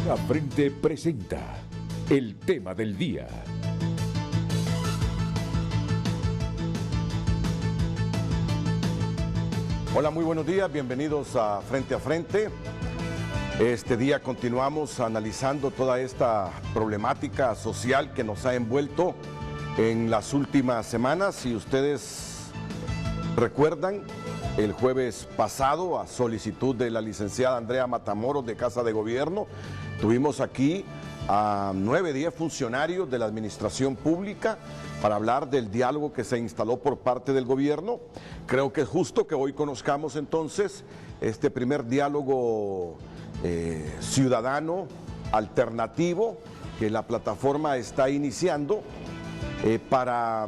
Frente a Frente presenta el tema del día. Hola, muy buenos días, bienvenidos a Frente. Este día continuamos analizando toda esta problemática social que nos ha envuelto en las últimas semanas. Si ustedes recuerdan, el jueves pasado, a solicitud de la licenciada Andrea Matamoros de Casa de Gobierno, tuvimos aquí a 9-10 funcionarios de la administración pública para hablar del diálogo que se instaló por parte del gobierno. Creo que es justo que hoy conozcamos entonces este primer diálogo ciudadano alternativo que la plataforma está iniciando para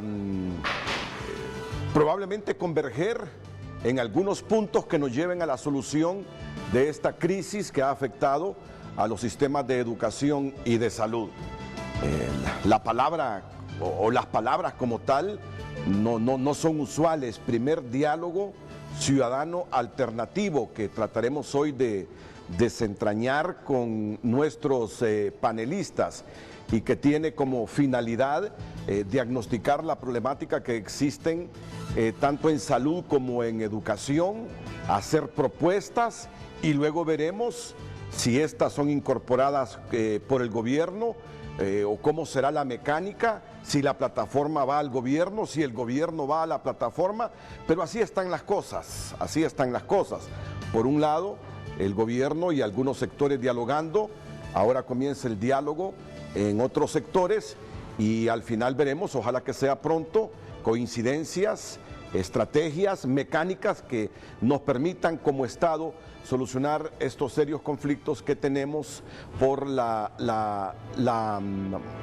probablemente converger en algunos puntos que nos lleven a la solución de esta crisis que ha afectado a los sistemas de educación y de salud. La palabra o las palabras como tal no son usuales. Primer diálogo ciudadano alternativo que trataremos hoy de desentrañar con nuestros panelistas y que tiene como finalidad diagnosticar la problemática que existen tanto en salud como en educación, hacer propuestas y luego veremos si estas son incorporadas por el gobierno o cómo será la mecánica, si la plataforma va al gobierno, si el gobierno va a la plataforma, pero así están las cosas, así están las cosas. Por un lado, el gobierno y algunos sectores dialogando, ahora comienza el diálogo en otros sectores y al final veremos, ojalá que sea pronto, coincidencias, estrategias, mecánicas que nos permitan como Estado solucionar estos serios conflictos que tenemos por la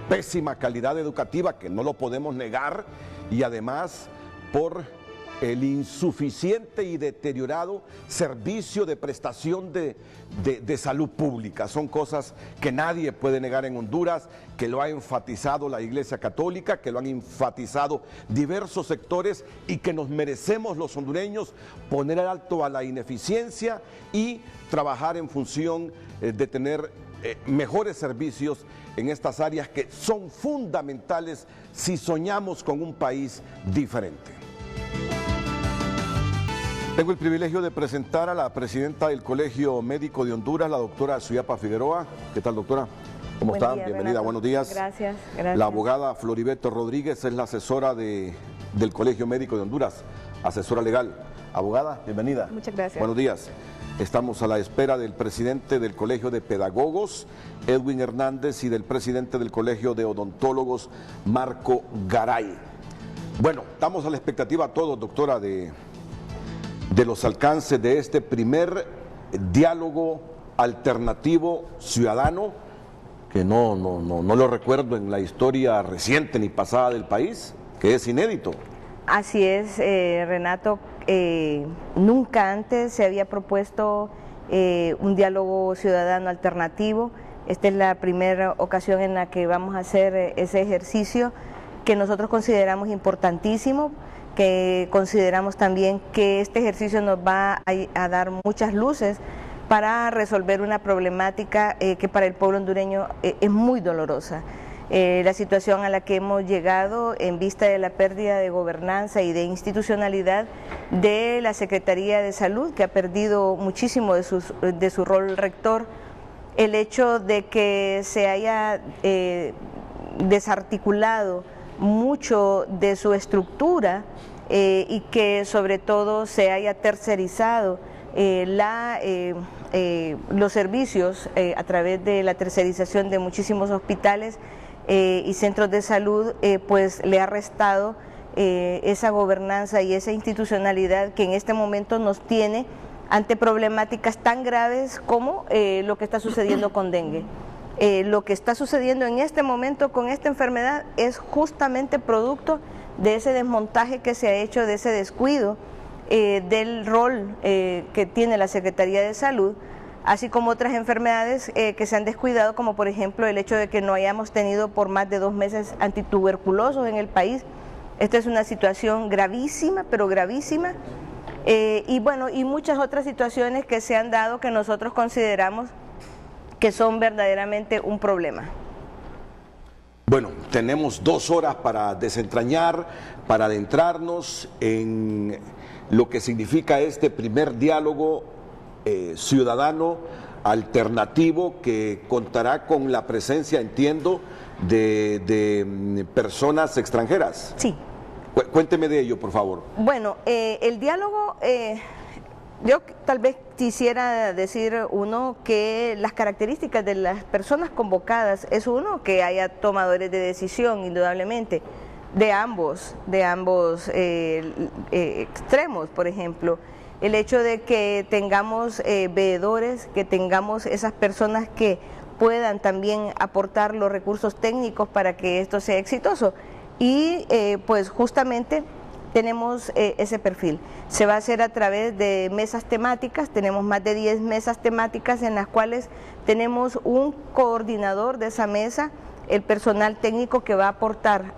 pésima calidad educativa, que no lo podemos negar, y además por el insuficiente y deteriorado servicio de prestación de salud pública. Son cosas que nadie puede negar en Honduras, que lo ha enfatizado la Iglesia Católica, que lo han enfatizado diversos sectores y que nos merecemos los hondureños poner alto a la ineficiencia y trabajar en función de tener mejores servicios en estas áreas que son fundamentales si soñamos con un país diferente. Tengo el privilegio de presentar a la presidenta del Colegio Médico de Honduras, la doctora Suyapa Figueroa. ¿Qué tal, doctora? ¿Cómo está? Bienvenida, Renato. Buenos días. Gracias. La abogada Floribeto Rodríguez es la asesora del Colegio Médico de Honduras, asesora legal. Abogada, bienvenida. Muchas gracias. Buenos días. Estamos a la espera del presidente del Colegio de Pedagogos, Edwin Hernández, y del presidente del Colegio de Odontólogos, Marco Garay. Bueno, estamos a la expectativa todos, doctora, de los alcances de este primer diálogo alternativo ciudadano, que no lo recuerdo en la historia reciente ni pasada del país, que es inédito. Así es, Renato, nunca antes se había propuesto un diálogo ciudadano alternativo. Esta es la primera ocasión en la que vamos a hacer ese ejercicio que nosotros consideramos importantísimo, que consideramos también que este ejercicio nos va a dar muchas luces para resolver una problemática que para el pueblo hondureño es muy dolorosa. La situación a la que hemos llegado en vista de la pérdida de gobernanza y de institucionalidad de la Secretaría de Salud, que ha perdido muchísimo de su rol rector, el hecho de que se haya desarticulado mucho de su estructura y que sobre todo se haya tercerizado los servicios a través de la tercerización de muchísimos hospitales y centros de salud, pues le ha restado esa gobernanza y esa institucionalidad que en este momento nos tiene ante problemáticas tan graves como lo que está sucediendo con dengue. Lo que está sucediendo en este momento con esta enfermedad es justamente producto de ese desmontaje que se ha hecho, de ese descuido del rol que tiene la Secretaría de Salud, así como otras enfermedades que se han descuidado, como por ejemplo el hecho de que no hayamos tenido por más de 2 meses antituberculosos en el país. Esta es una situación gravísima, pero gravísima, y bueno, y muchas otras situaciones que se han dado que nosotros consideramos que son verdaderamente un problema. Bueno, tenemos 2 horas para desentrañar, para adentrarnos en lo que significa este primer diálogo ciudadano alternativo que contará con la presencia, entiendo, de personas extranjeras. Sí. Cuénteme de ello, por favor. Bueno, el diálogo, yo tal vez quisiera decir que las características de las personas convocadas es que haya tomadores de decisión, indudablemente, de ambos extremos. Por ejemplo, el hecho de que tengamos veedores, que tengamos esas personas que puedan también aportar los recursos técnicos para que esto sea exitoso. Y pues justamente tenemos ese perfil. Se va a hacer a través de mesas temáticas, tenemos más de 10 mesas temáticas en las cuales tenemos un coordinador de esa mesa, el personal técnico que va a aportar,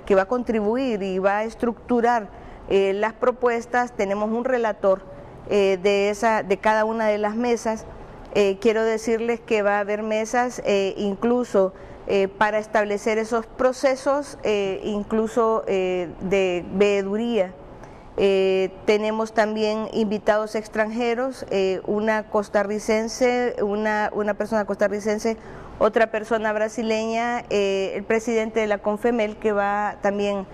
que va a contribuir y va a estructurar las propuestas, tenemos un relator de cada una de las mesas. Quiero decirles que va a haber mesas incluso para establecer esos procesos, incluso de veeduría. Tenemos también invitados extranjeros, una costarricense, una persona costarricense, otra persona brasileña, el presidente de la Confemel que va también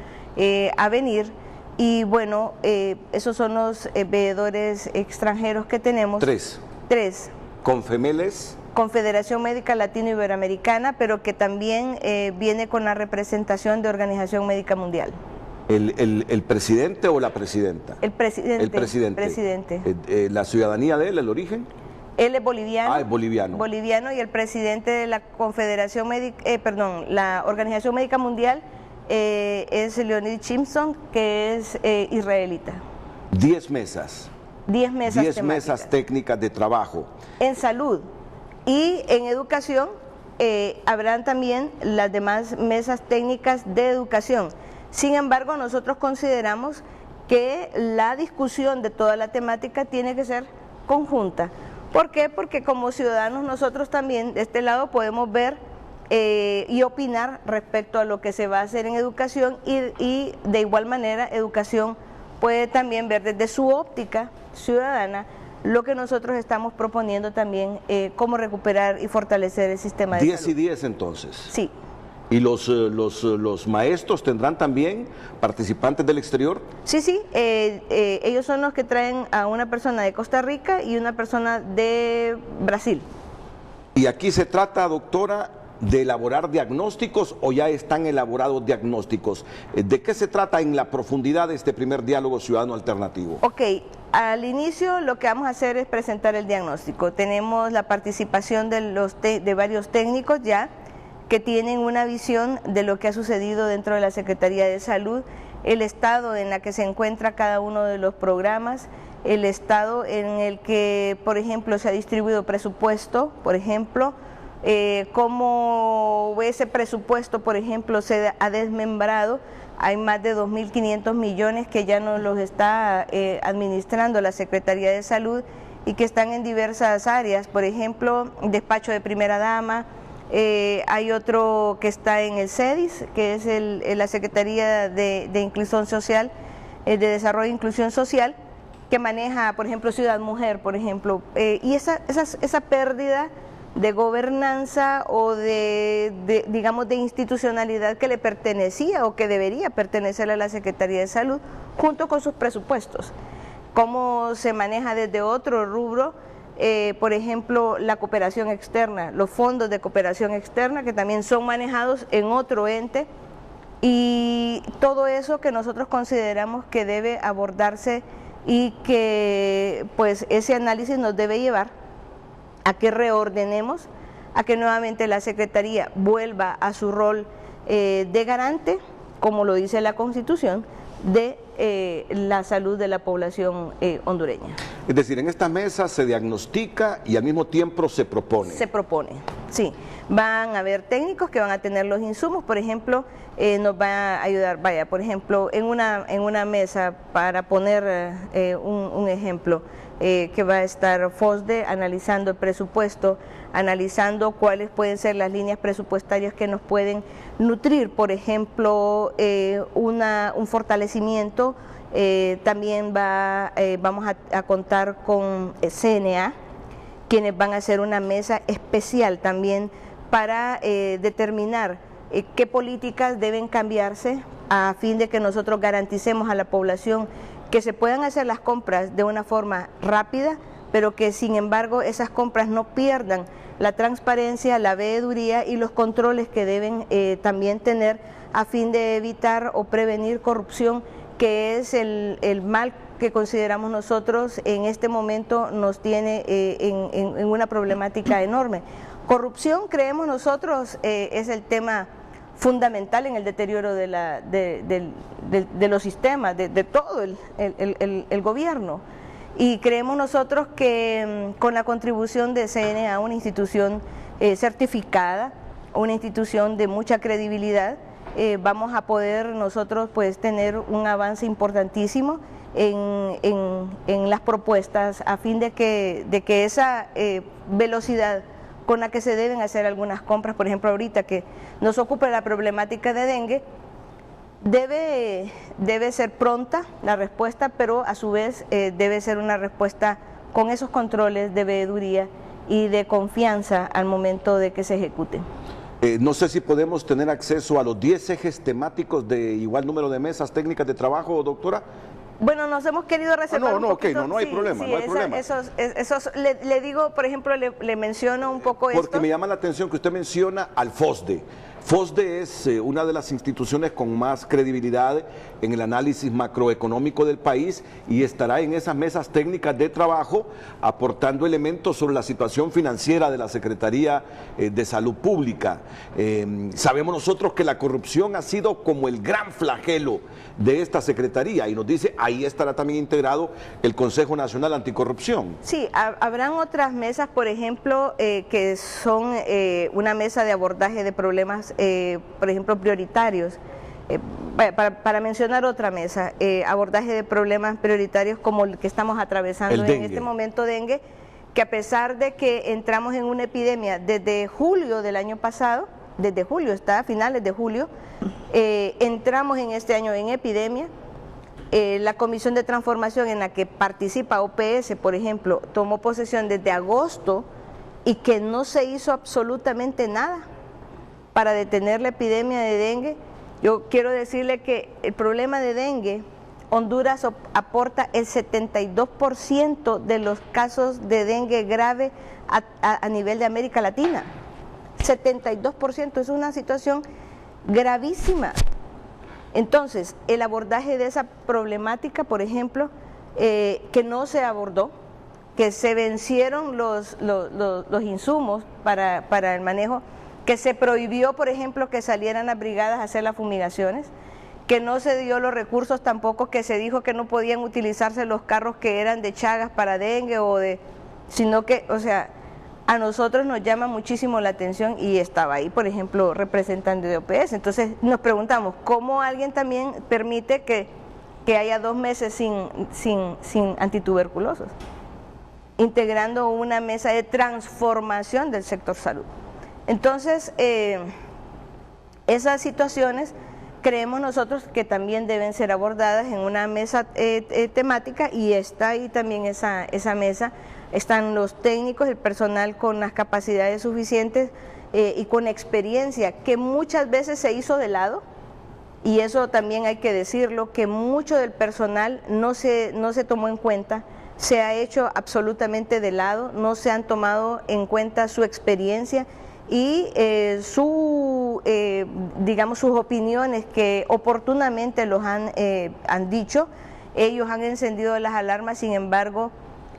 a venir. Y bueno, esos son los veedores extranjeros que tenemos. Tres. ¿Confemeles? Confederación Médica Latino-Iberoamericana, pero que también viene con la representación de Organización Médica Mundial. ¿El presidente o la presidenta? El presidente. El presidente. ¿La ciudadanía de él, el origen? Él es boliviano. Ah, es boliviano. Boliviano, y el presidente de la Confederación Médica, la Organización Médica Mundial es Leonid Simpson, que es israelita. 10 mesas. 10 mesas 10 mesas técnicas de trabajo. En salud y en educación habrán también las demás mesas técnicas de educación. Sin embargo, nosotros consideramos que la discusión de toda la temática tiene que ser conjunta. ¿Por qué? Porque como ciudadanos nosotros también de este lado podemos ver y opinar respecto a lo que se va a hacer en educación, y de igual manera educación puede también ver desde su óptica ciudadana lo que nosotros estamos proponiendo también, cómo recuperar y fortalecer el sistema de 10 salud. y 10 entonces. Sí. ¿Y los maestros tendrán también participantes del exterior? Sí, sí, ellos son los que traen a una persona de Costa Rica y una persona de Brasil. ¿Y aquí se trata, doctora, de elaborar diagnósticos o ya están elaborados diagnósticos? ¿De qué se trata en la profundidad de este primer diálogo ciudadano alternativo? Ok, al inicio lo que vamos a hacer es presentar el diagnóstico. Tenemos la participación de varios técnicos ya que tienen una visión de lo que ha sucedido dentro de la Secretaría de Salud, el estado en el que se encuentra cada uno de los programas, el estado en el que, por ejemplo, se ha distribuido presupuesto, por ejemplo, cómo ese presupuesto, por ejemplo, se ha desmembrado. Hay más de 2.500 millones que ya nos los está administrando la Secretaría de Salud y que están en diversas áreas, por ejemplo, despacho de primera dama. Hay otro que está en el CEDIS, que es la Secretaría de Inclusión Social, de Desarrollo e Inclusión Social, que maneja, por ejemplo, Ciudad Mujer, por ejemplo, y esa pérdida de gobernanza o digamos, de institucionalidad que le pertenecía o que debería pertenecer a la Secretaría de Salud, junto con sus presupuestos. Cómo se maneja desde otro rubro, por ejemplo, la cooperación externa, los fondos de cooperación externa que también son manejados en otro ente, y todo eso que nosotros consideramos que debe abordarse y que pues ese análisis nos debe llevar a que reordenemos, a que nuevamente la Secretaría vuelva a su rol de garante, como lo dice la Constitución, de la salud de la población hondureña. Es decir, en esta mesa se diagnostica y al mismo tiempo se propone. Se propone, sí. Van a haber técnicos que van a tener los insumos, por ejemplo, nos va a ayudar, por ejemplo, en una mesa, para poner un ejemplo, que va a estar FOSDE analizando el presupuesto, analizando cuáles pueden ser las líneas presupuestarias que nos pueden nutrir, por ejemplo, un fortalecimiento. También vamos a contar con CNA, quienes van a hacer una mesa especial también para determinar qué políticas deben cambiarse a fin de que nosotros garanticemos a la población que se puedan hacer las compras de una forma rápida, pero que sin embargo esas compras no pierdan la transparencia, la veeduría y los controles que deben también tener a fin de evitar o prevenir corrupción, que es el mal que consideramos nosotros en este momento nos tiene en una problemática enorme. Corrupción, creemos nosotros, es el tema fundamental en el deterioro de los sistemas, de todo el gobierno. Y creemos nosotros que con la contribución de CNA, una institución certificada, una institución de mucha credibilidad, vamos a poder nosotros pues tener un avance importantísimo en las propuestas a fin de que esa velocidad con la que se deben hacer algunas compras, por ejemplo ahorita que nos ocupa la problemática de dengue, debe ser pronta la respuesta, pero a su vez debe ser una respuesta con esos controles de veeduría y de confianza al momento de que se ejecuten. No sé si podemos tener acceso a los 10 ejes temáticos de igual número de mesas técnicas de trabajo, doctora. Bueno, nos hemos querido reservar no hay problema, no hay problema. Le digo, por ejemplo, le menciono un poco esto. Porque me llama la atención que usted menciona al FOSDE. FOSDE es una de las instituciones con más credibilidad en el análisis macroeconómico del país y estará en esas mesas técnicas de trabajo aportando elementos sobre la situación financiera de la Secretaría de Salud Pública. Sabemos nosotros que la corrupción ha sido como el gran flagelo de esta Secretaría y nos dice, ahí estará también integrado el Consejo Nacional Anticorrupción. Sí, habrán otras mesas, por ejemplo, que son una mesa de abordaje de problemas, por ejemplo, prioritarios. Para mencionar otra mesa, abordaje de problemas prioritarios como el que estamos atravesando en este momento, dengue, que a pesar de que entramos en una epidemia desde julio del año pasado, desde julio, está a finales de julio, entramos en este año en epidemia. La Comisión de Transformación en la que participa OPS, por ejemplo, tomó posesión desde agosto y que no se hizo absolutamente nada para detener la epidemia de dengue. Yo quiero decirle que el problema de dengue, Honduras aporta el 72% de los casos de dengue grave a nivel de América Latina. 72%, es una situación gravísima. Entonces, el abordaje de esa problemática, por ejemplo, que no se abordó, que se vencieron los insumos para el manejo, que se prohibió, por ejemplo, que salieran las brigadas a hacer las fumigaciones, que no se dio los recursos tampoco, que se dijo que no podían utilizarse los carros que eran de Chagas para dengue sino que, o sea, a nosotros nos llama muchísimo la atención y estaba ahí, por ejemplo, representante de OPS. Entonces nos preguntamos, ¿cómo alguien también permite que haya 2 meses sin antituberculosos? Integrando una mesa de transformación del sector salud. Entonces, esas situaciones creemos nosotros que también deben ser abordadas en una mesa temática y está ahí también esa mesa. Están los técnicos, el personal con las capacidades suficientes y con experiencia, que muchas veces se hizo de lado, y eso también hay que decirlo, que mucho del personal no se tomó en cuenta, se ha hecho absolutamente de lado, no se han tomado en cuenta su experiencia y digamos, sus opiniones que oportunamente los han dicho. Ellos han encendido las alarmas, sin embargo,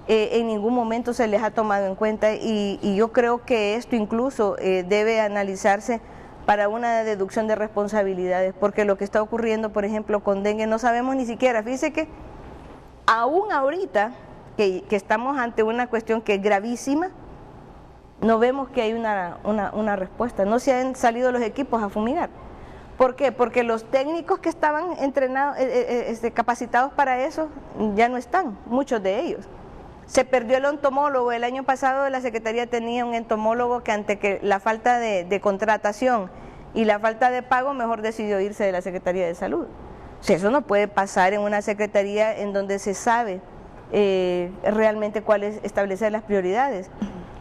en ningún momento se les ha tomado en cuenta y yo creo que esto incluso debe analizarse para una deducción de responsabilidades, porque lo que está ocurriendo, por ejemplo, con dengue no sabemos ni siquiera. Fíjese que aún ahorita que estamos ante una cuestión que es gravísima, no vemos que hay una respuesta, no se han salido los equipos a fumigar. ¿Por qué? Porque los técnicos que estaban entrenados, capacitados para eso, ya no están, muchos de ellos. Se perdió el entomólogo. El año pasado la Secretaría tenía un entomólogo que ante que la falta de contratación y la falta de pago, mejor decidió irse de la Secretaría de Salud. O sea, eso no puede pasar en una secretaría en donde se sabe realmente cuáles establecer las prioridades.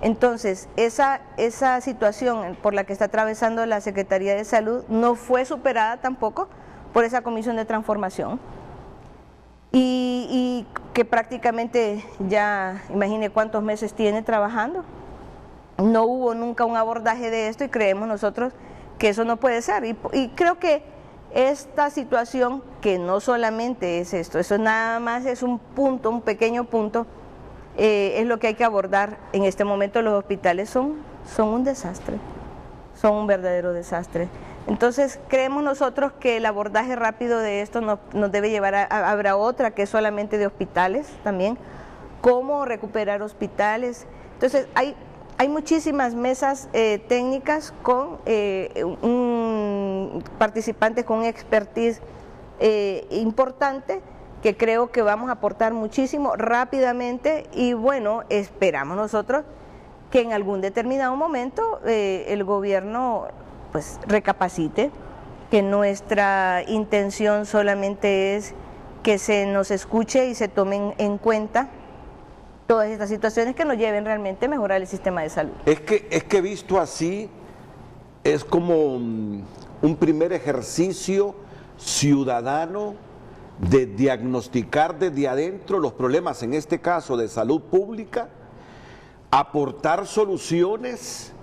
Entonces, esa situación por la que está atravesando la Secretaría de Salud no fue superada tampoco por esa comisión de transformación. Y que prácticamente ya, imagine cuántos meses tiene trabajando. No hubo nunca un abordaje de esto y creemos nosotros que eso no puede ser. Y creo que esta situación, que no solamente es esto, eso nada más es un punto, un pequeño punto, es lo que hay que abordar. En este momento los hospitales son un desastre, son un verdadero desastre. Entonces creemos nosotros que el abordaje rápido de esto nos debe llevar habrá otra que es solamente de hospitales también, cómo recuperar hospitales. Entonces hay muchísimas mesas técnicas con participantes con expertise importante, que creo que vamos a aportar muchísimo rápidamente, y bueno, esperamos nosotros que en algún determinado momento el gobierno pues recapacite, que nuestra intención solamente es que se nos escuche y se tomen en cuenta todas estas situaciones que nos lleven realmente a mejorar el sistema de salud. Es que visto así, es como un primer ejercicio ciudadano de diagnosticar desde adentro los problemas, en este caso de salud pública, aportar soluciones,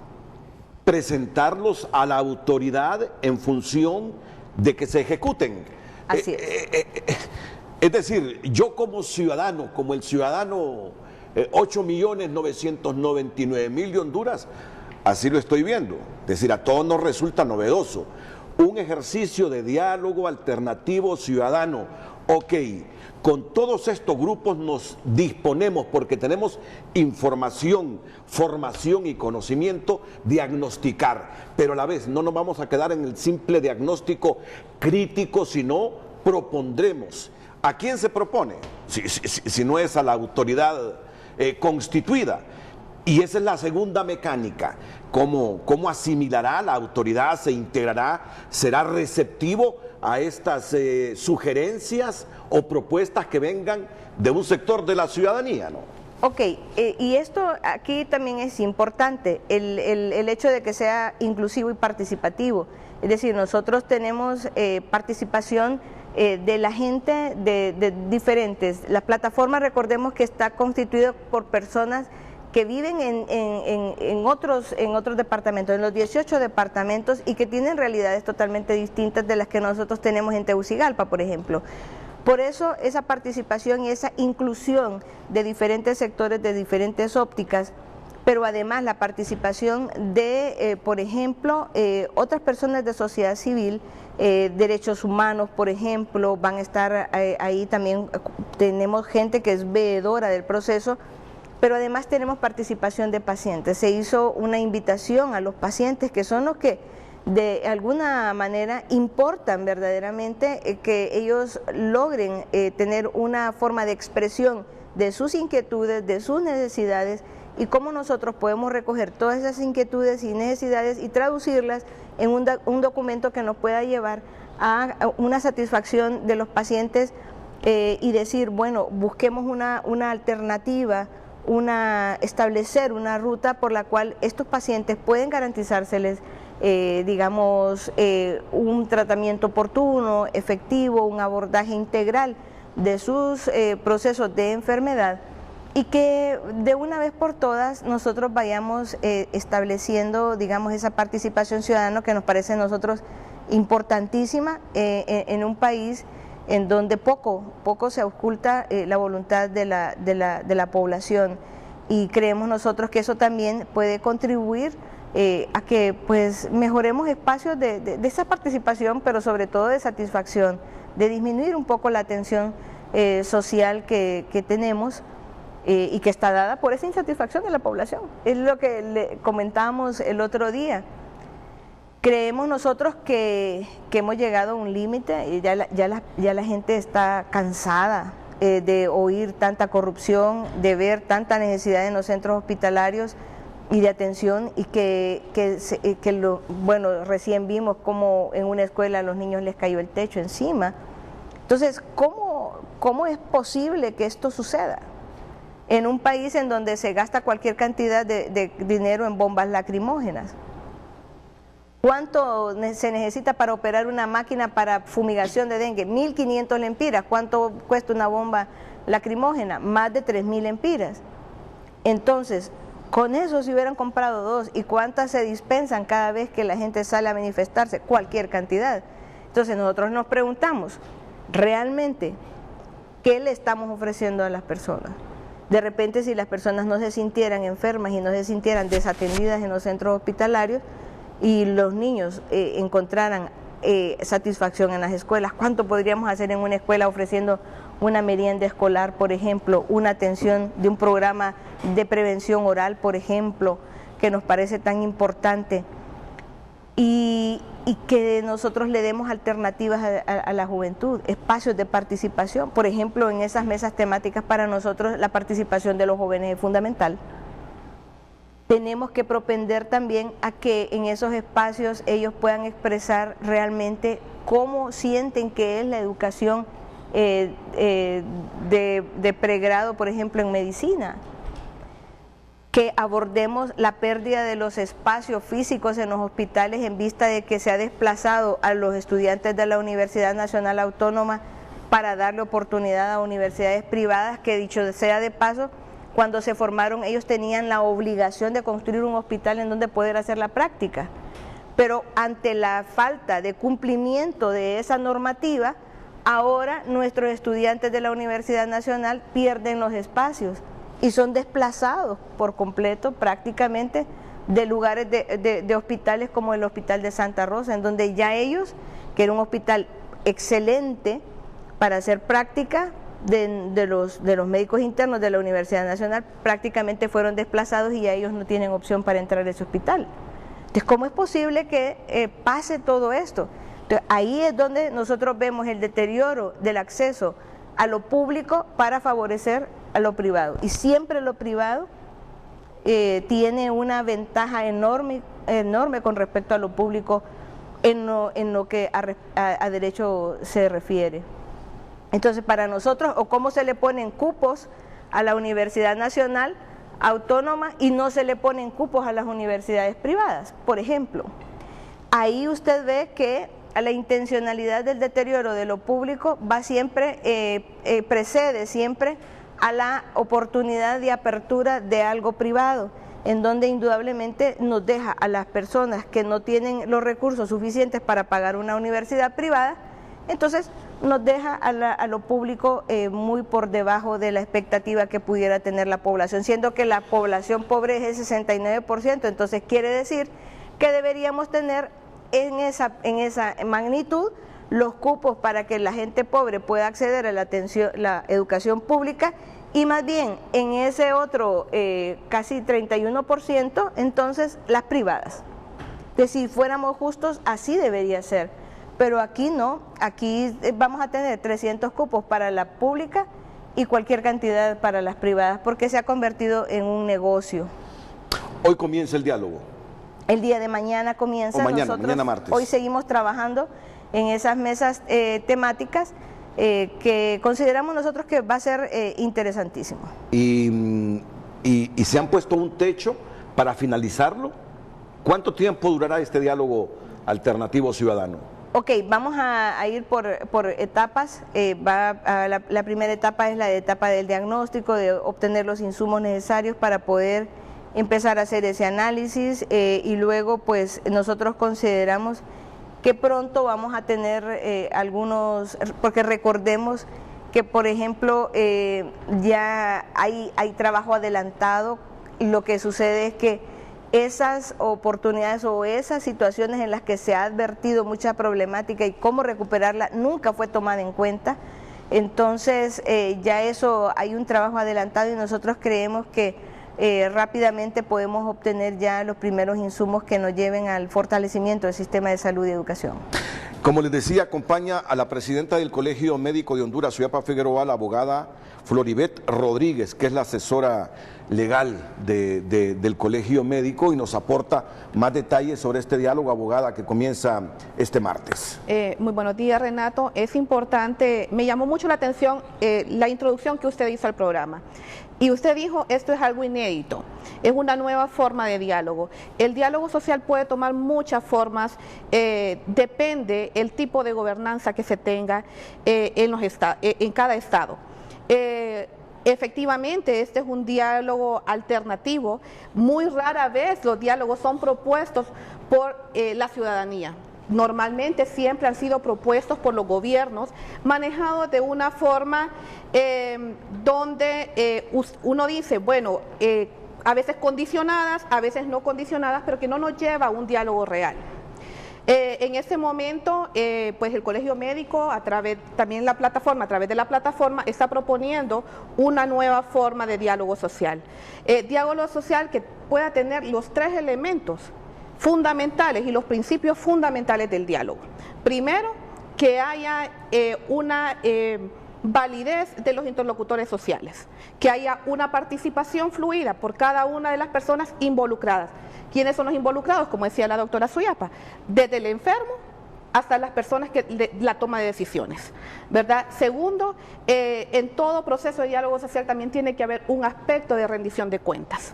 presentarlos a la autoridad en función de que se ejecuten. Así es. Es decir, yo como ciudadano, como el ciudadano 8.999.000 de Honduras, así lo estoy viendo. Es decir, a todos nos resulta novedoso. Un ejercicio de diálogo alternativo ciudadano. Ok, con todos estos grupos nos disponemos, porque tenemos información, formación y conocimiento, diagnosticar, pero a la vez no nos vamos a quedar en el simple diagnóstico crítico, sino propondremos. ¿A quién se propone? Si no es a la autoridad constituida. Y esa es la segunda mecánica. ¿Cómo asimilará la autoridad, se integrará, será receptivo a estas sugerencias o propuestas que vengan de un sector de la ciudadanía, ¿no? Ok, y esto aquí también es importante, el hecho de que sea inclusivo y participativo. Es decir, nosotros tenemos participación de la gente de diferentes. La plataforma, recordemos que está constituida por personas que viven en otros departamentos, en los 18 departamentos, y que tienen realidades totalmente distintas de las que nosotros tenemos en Tegucigalpa, por ejemplo. Por eso esa participación y esa inclusión de diferentes sectores, de diferentes ópticas, pero además la participación de, por ejemplo, otras personas de sociedad civil, derechos humanos, por ejemplo, van a estar ahí también. Tenemos gente que es veedora del proceso, pero además tenemos participación de pacientes. Se hizo una invitación a los pacientes, que son los que de alguna manera importan verdaderamente que ellos logren tener una forma de expresión de sus inquietudes, de sus necesidades, y cómo nosotros podemos recoger todas esas inquietudes y necesidades y traducirlas en un documento que nos pueda llevar a una satisfacción de los pacientes, y decir, bueno, busquemos una alternativa, establecer una ruta por la cual estos pacientes pueden garantizárseles digamos, un tratamiento oportuno, efectivo, un abordaje integral de sus procesos de enfermedad, y que de una vez por todas nosotros vayamos estableciendo, digamos, esa participación ciudadana que nos parece a nosotros importantísima en un país en donde poco se ausculta la voluntad de la población, y creemos nosotros que eso también puede contribuir a que pues mejoremos espacios de esa participación, pero sobre todo de satisfacción, de disminuir un poco la tensión social que tenemos y que está dada por esa insatisfacción de la población. Es lo que le comentábamos el otro día. Creemos nosotros que hemos llegado a un límite y ya la gente está cansada de oír tanta corrupción, de ver tanta necesidad en los centros hospitalarios y de atención, y bueno, recién vimos cómo en una escuela a los niños les cayó el techo encima. Entonces, ¿cómo es posible que esto suceda en un país en donde se gasta cualquier cantidad de dinero en bombas lacrimógenas? ¿Cuánto se necesita para operar una máquina para fumigación de dengue? 1.500 lempiras. ¿Cuánto cuesta una bomba lacrimógena? Más de 3.000 lempiras. Entonces, con eso se hubieran comprado 2. ¿Y cuántas se dispensan cada vez que la gente sale a manifestarse? Cualquier cantidad. Entonces nosotros nos preguntamos, ¿realmente qué le estamos ofreciendo a las personas? De repente, si las personas no se sintieran enfermas y no se sintieran desatendidas en los centros hospitalarios, y los niños encontraran satisfacción en las escuelas, ¿cuánto podríamos hacer en una escuela ofreciendo una merienda escolar, por ejemplo, una atención de un programa de prevención oral, por ejemplo, que nos parece tan importante, y que nosotros le demos alternativas a la juventud, espacios de participación? Por ejemplo, en esas mesas temáticas, para nosotros la participación de los jóvenes es fundamental. Tenemos que propender también a que en esos espacios ellos puedan expresar realmente cómo sienten que es la educación de pregrado, por ejemplo, en medicina. Que abordemos la pérdida de los espacios físicos en los hospitales en vista de que se ha desplazado a los estudiantes de la Universidad Nacional Autónoma para darle oportunidad a universidades privadas, que, dicho sea de paso, cuando se formaron ellos tenían la obligación de construir un hospital en donde poder hacer la práctica. Pero ante la falta de cumplimiento de esa normativa, ahora nuestros estudiantes de la Universidad Nacional pierden los espacios y son desplazados por completo prácticamente de lugares de hospitales como el Hospital de Santa Rosa, en donde ya ellos, que era un hospital excelente para hacer práctica, de los médicos internos de la Universidad Nacional, prácticamente fueron desplazados y ya ellos no tienen opción para entrar a ese hospital. Entonces, ¿cómo es posible que pase todo esto? Entonces, ahí es donde nosotros vemos el deterioro del acceso a lo público para favorecer a lo privado, y siempre lo privado tiene una ventaja enorme con respecto a lo público en lo que a derecho se refiere. Entonces, para nosotros, o cómo se le ponen cupos a la Universidad Nacional Autónoma y no se le ponen cupos a las universidades privadas, por ejemplo. Ahí usted ve que a la intencionalidad del deterioro de lo público va siempre, precede siempre a la oportunidad de apertura de algo privado, en donde indudablemente nos deja a las personas que no tienen los recursos suficientes para pagar una universidad privada, entonces nos deja a lo público muy por debajo de la expectativa que pudiera tener la población, siendo que la población pobre es el 69%, entonces quiere decir que deberíamos tener en esa magnitud los cupos para que la gente pobre pueda acceder a la educación pública, y más bien en ese otro casi 31%, entonces las privadas. Que si fuéramos justos, así debería ser. Pero aquí no, aquí vamos a tener 300 cupos para la pública y cualquier cantidad para las privadas, porque se ha convertido en un negocio. Hoy comienza el diálogo. El día de mañana comienza. O mañana martes. Hoy seguimos trabajando en esas mesas temáticas que consideramos nosotros que va a ser interesantísimo. ¿Y se han puesto un techo para finalizarlo? ¿Cuánto tiempo durará este diálogo alternativo ciudadano? Ok, vamos a ir por etapas. La primera etapa es la etapa del diagnóstico, de obtener los insumos necesarios para poder empezar a hacer ese análisis, y luego pues nosotros consideramos que pronto vamos a tener algunos, porque recordemos que por ejemplo ya hay trabajo adelantado, y lo que sucede es que esas oportunidades o esas situaciones en las que se ha advertido mucha problemática y cómo recuperarla nunca fue tomada en cuenta. Entonces ya eso, hay un trabajo adelantado y nosotros creemos que rápidamente podemos obtener ya los primeros insumos que nos lleven al fortalecimiento del sistema de salud y educación. Como les decía, acompaña a la presidenta del Colegio Médico de Honduras, Suyapa Figueroa, la abogada Floribet Rodríguez, que es la asesora legal del Colegio Médico, y nos aporta más detalles sobre este diálogo, abogada, que comienza este martes. Muy buenos días, Renato. Es importante, me llamó mucho la atención la introducción que usted hizo al programa. Y usted dijo, esto es algo inédito, es una nueva forma de diálogo. El diálogo social puede tomar muchas formas, depende el tipo de gobernanza que se tenga en cada estado. Efectivamente, este es un diálogo alternativo. Muy rara vez los diálogos son propuestos por la ciudadanía. Normalmente siempre han sido propuestos por los gobiernos, manejados de una forma donde uno dice, bueno, a veces condicionadas, a veces no condicionadas, pero que no nos lleva a un diálogo real. En este momento, pues el Colegio Médico, a través de la plataforma, está proponiendo una nueva forma de diálogo social. Diálogo social que pueda tener los tres elementos fundamentales y los principios fundamentales del diálogo. Primero, que haya una validez de los interlocutores sociales, que haya una participación fluida por cada una de las personas involucradas. ¿Quiénes son los involucrados? Como decía la doctora Suyapa, desde el enfermo hasta las personas que la toma de decisiones, ¿verdad? Segundo, en todo proceso de diálogo social también tiene que haber un aspecto de rendición de cuentas.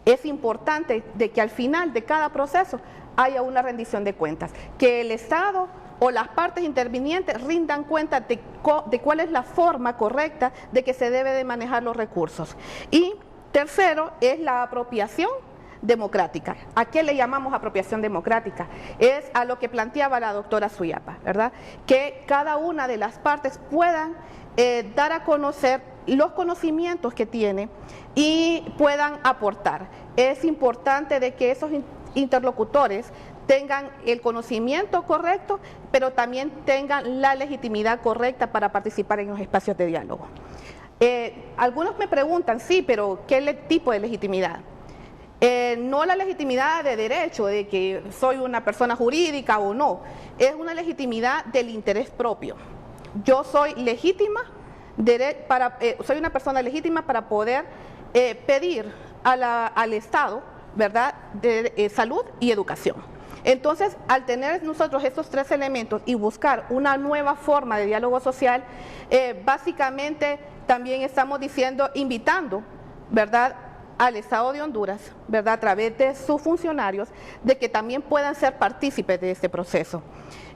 Es importante de que al final de cada proceso haya una rendición de cuentas, que el Estado o las partes intervinientes rindan cuenta de cuál es la forma correcta de que se debe de manejar los recursos. Y tercero es la apropiación democrática. ¿A qué le llamamos apropiación democrática? Es a lo que planteaba la doctora Suyapa, ¿verdad? Que cada una de las partes puedan dar a conocer los conocimientos que tiene y puedan aportar. Es importante de que esos interlocutores tengan el conocimiento correcto, pero también tengan la legitimidad correcta para participar en los espacios de diálogo. Algunos me preguntan, sí, pero ¿qué tipo de legitimidad? No la legitimidad de derecho, de que soy una persona jurídica o no, es una legitimidad del interés propio. Yo soy legítima, soy una persona legítima para poder pedir al Estado, ¿verdad?, de salud y educación. Entonces, al tener nosotros estos tres elementos y buscar una nueva forma de diálogo social, básicamente también estamos invitando, ¿verdad?, al Estado de Honduras, ¿verdad?, a través de sus funcionarios, de que también puedan ser partícipes de este proceso.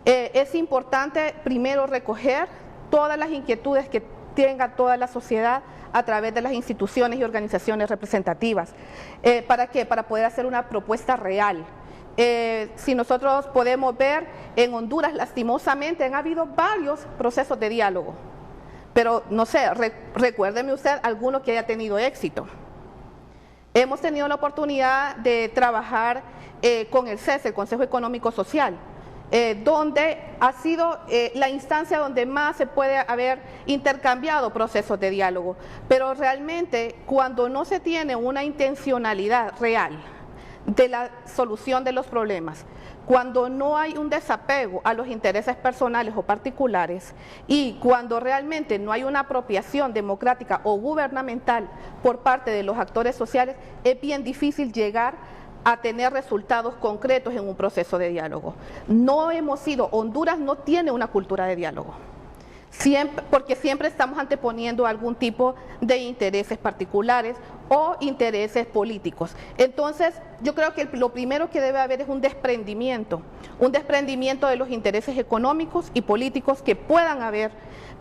Es importante primero recoger todas las inquietudes que tenga toda la sociedad a través de las instituciones y organizaciones representativas. ¿Para qué? Para poder hacer una propuesta real. Si nosotros podemos ver, en Honduras lastimosamente han habido varios procesos de diálogo, pero no sé, recuérdeme usted alguno que haya tenido éxito. Hemos tenido la oportunidad de trabajar con el CES, el Consejo Económico Social, donde ha sido la instancia donde más se puede haber intercambiado procesos de diálogo, pero realmente cuando no se tiene una intencionalidad real de la solución de los problemas, cuando no hay un desapego a los intereses personales o particulares y cuando realmente no hay una apropiación democrática o gubernamental por parte de los actores sociales, es bien difícil llegar a tener resultados concretos en un proceso de diálogo. Honduras no tiene una cultura de diálogo, porque siempre estamos anteeponiendo algún tipo de intereses particulares o intereses políticos. Entonces, yo creo que lo primero que debe haber es un desprendimiento de los intereses económicos y políticos que puedan haber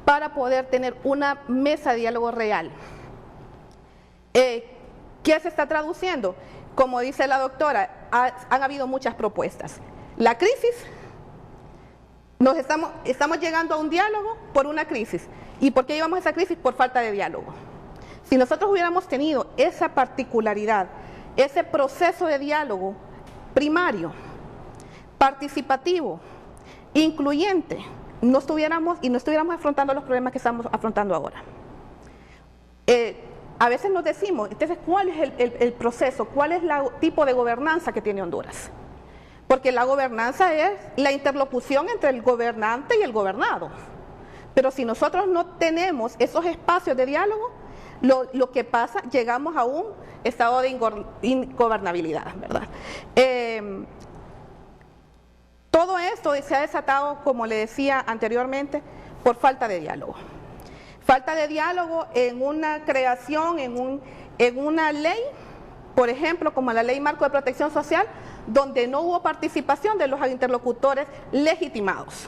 para poder tener una mesa de diálogo real. ¿Qué se está traduciendo? Como dice la doctora, han habido muchas propuestas. La crisis, estamos llegando a un diálogo por una crisis. ¿Y por qué llevamos a esa crisis? Por falta de diálogo. Si nosotros hubiéramos tenido esa particularidad, ese proceso de diálogo primario, participativo, incluyente, no estuviéramos afrontando los problemas que estamos afrontando ahora. A veces nos decimos, entonces, ¿cuál es el proceso? ¿Cuál es el tipo de gobernanza que tiene Honduras? porque la gobernanza es la interlocución entre el gobernante y el gobernado. Pero si nosotros no tenemos esos espacios de diálogo, lo que pasa, llegamos a un estado de ingobernabilidad, ¿verdad? Todo esto se ha desatado, como le decía anteriormente, por falta de diálogo. Falta de diálogo en una creación, en una ley, por ejemplo, como la Ley Marco de Protección Social, donde no hubo participación de los interlocutores legitimados.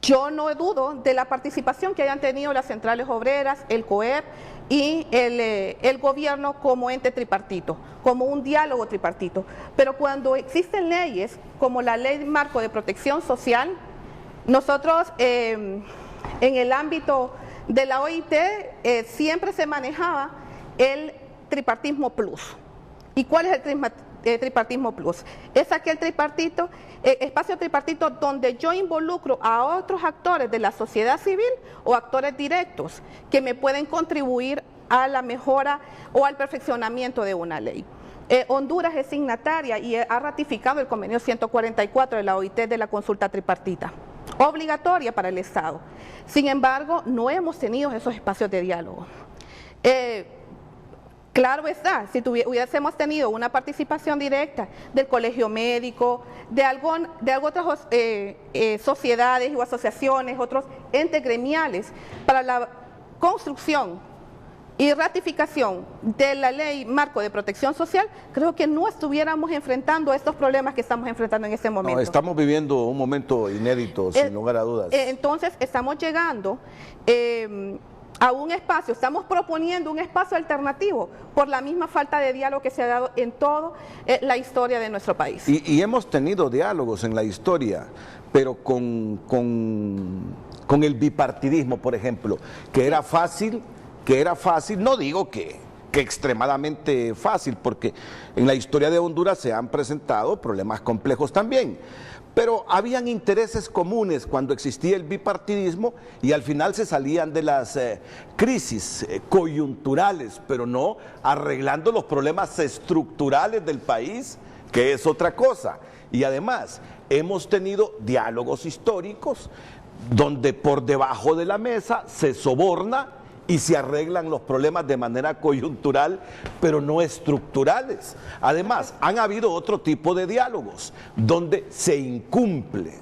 Yo no dudo de la participación que hayan tenido las centrales obreras, el COEP y el gobierno como ente tripartito, como un diálogo tripartito. Pero cuando existen leyes como la Ley Marco de Protección Social, nosotros en el ámbito de la OIT siempre se manejaba el tripartismo plus. ¿Y cuál es el tripartismo plus? Es aquel tripartito, espacio tripartito donde yo involucro a otros actores de la sociedad civil o actores directos que me pueden contribuir a la mejora o al perfeccionamiento de una ley. Honduras es signataria y ha ratificado el convenio 144 de la OIT de la consulta tripartita, obligatoria para el Estado. Sin embargo, no hemos tenido esos espacios de diálogo. Claro está, si hubiésemos tenido una participación directa del colegio médico, de otras sociedades o asociaciones, otros entes gremiales, para la construcción y ratificación de la Ley Marco de Protección Social, creo que no estuviéramos enfrentando estos problemas que estamos enfrentando en este momento. No, estamos viviendo un momento inédito, sin lugar a dudas. Entonces, estamos llegando a un espacio, estamos proponiendo un espacio alternativo por la misma falta de diálogo que se ha dado en toda la historia de nuestro país. Y hemos tenido diálogos en la historia, pero con el bipartidismo, por ejemplo, que era fácil, no digo que extremadamente fácil, porque en la historia de Honduras se han presentado problemas complejos también. Pero habían intereses comunes cuando existía el bipartidismo y al final se salían de las crisis coyunturales, pero no arreglando los problemas estructurales del país, que es otra cosa. Y además, hemos tenido diálogos históricos donde por debajo de la mesa se soborna y se arreglan los problemas de manera coyuntural, pero no estructurales. Además, han habido otro tipo de diálogos donde se incumple.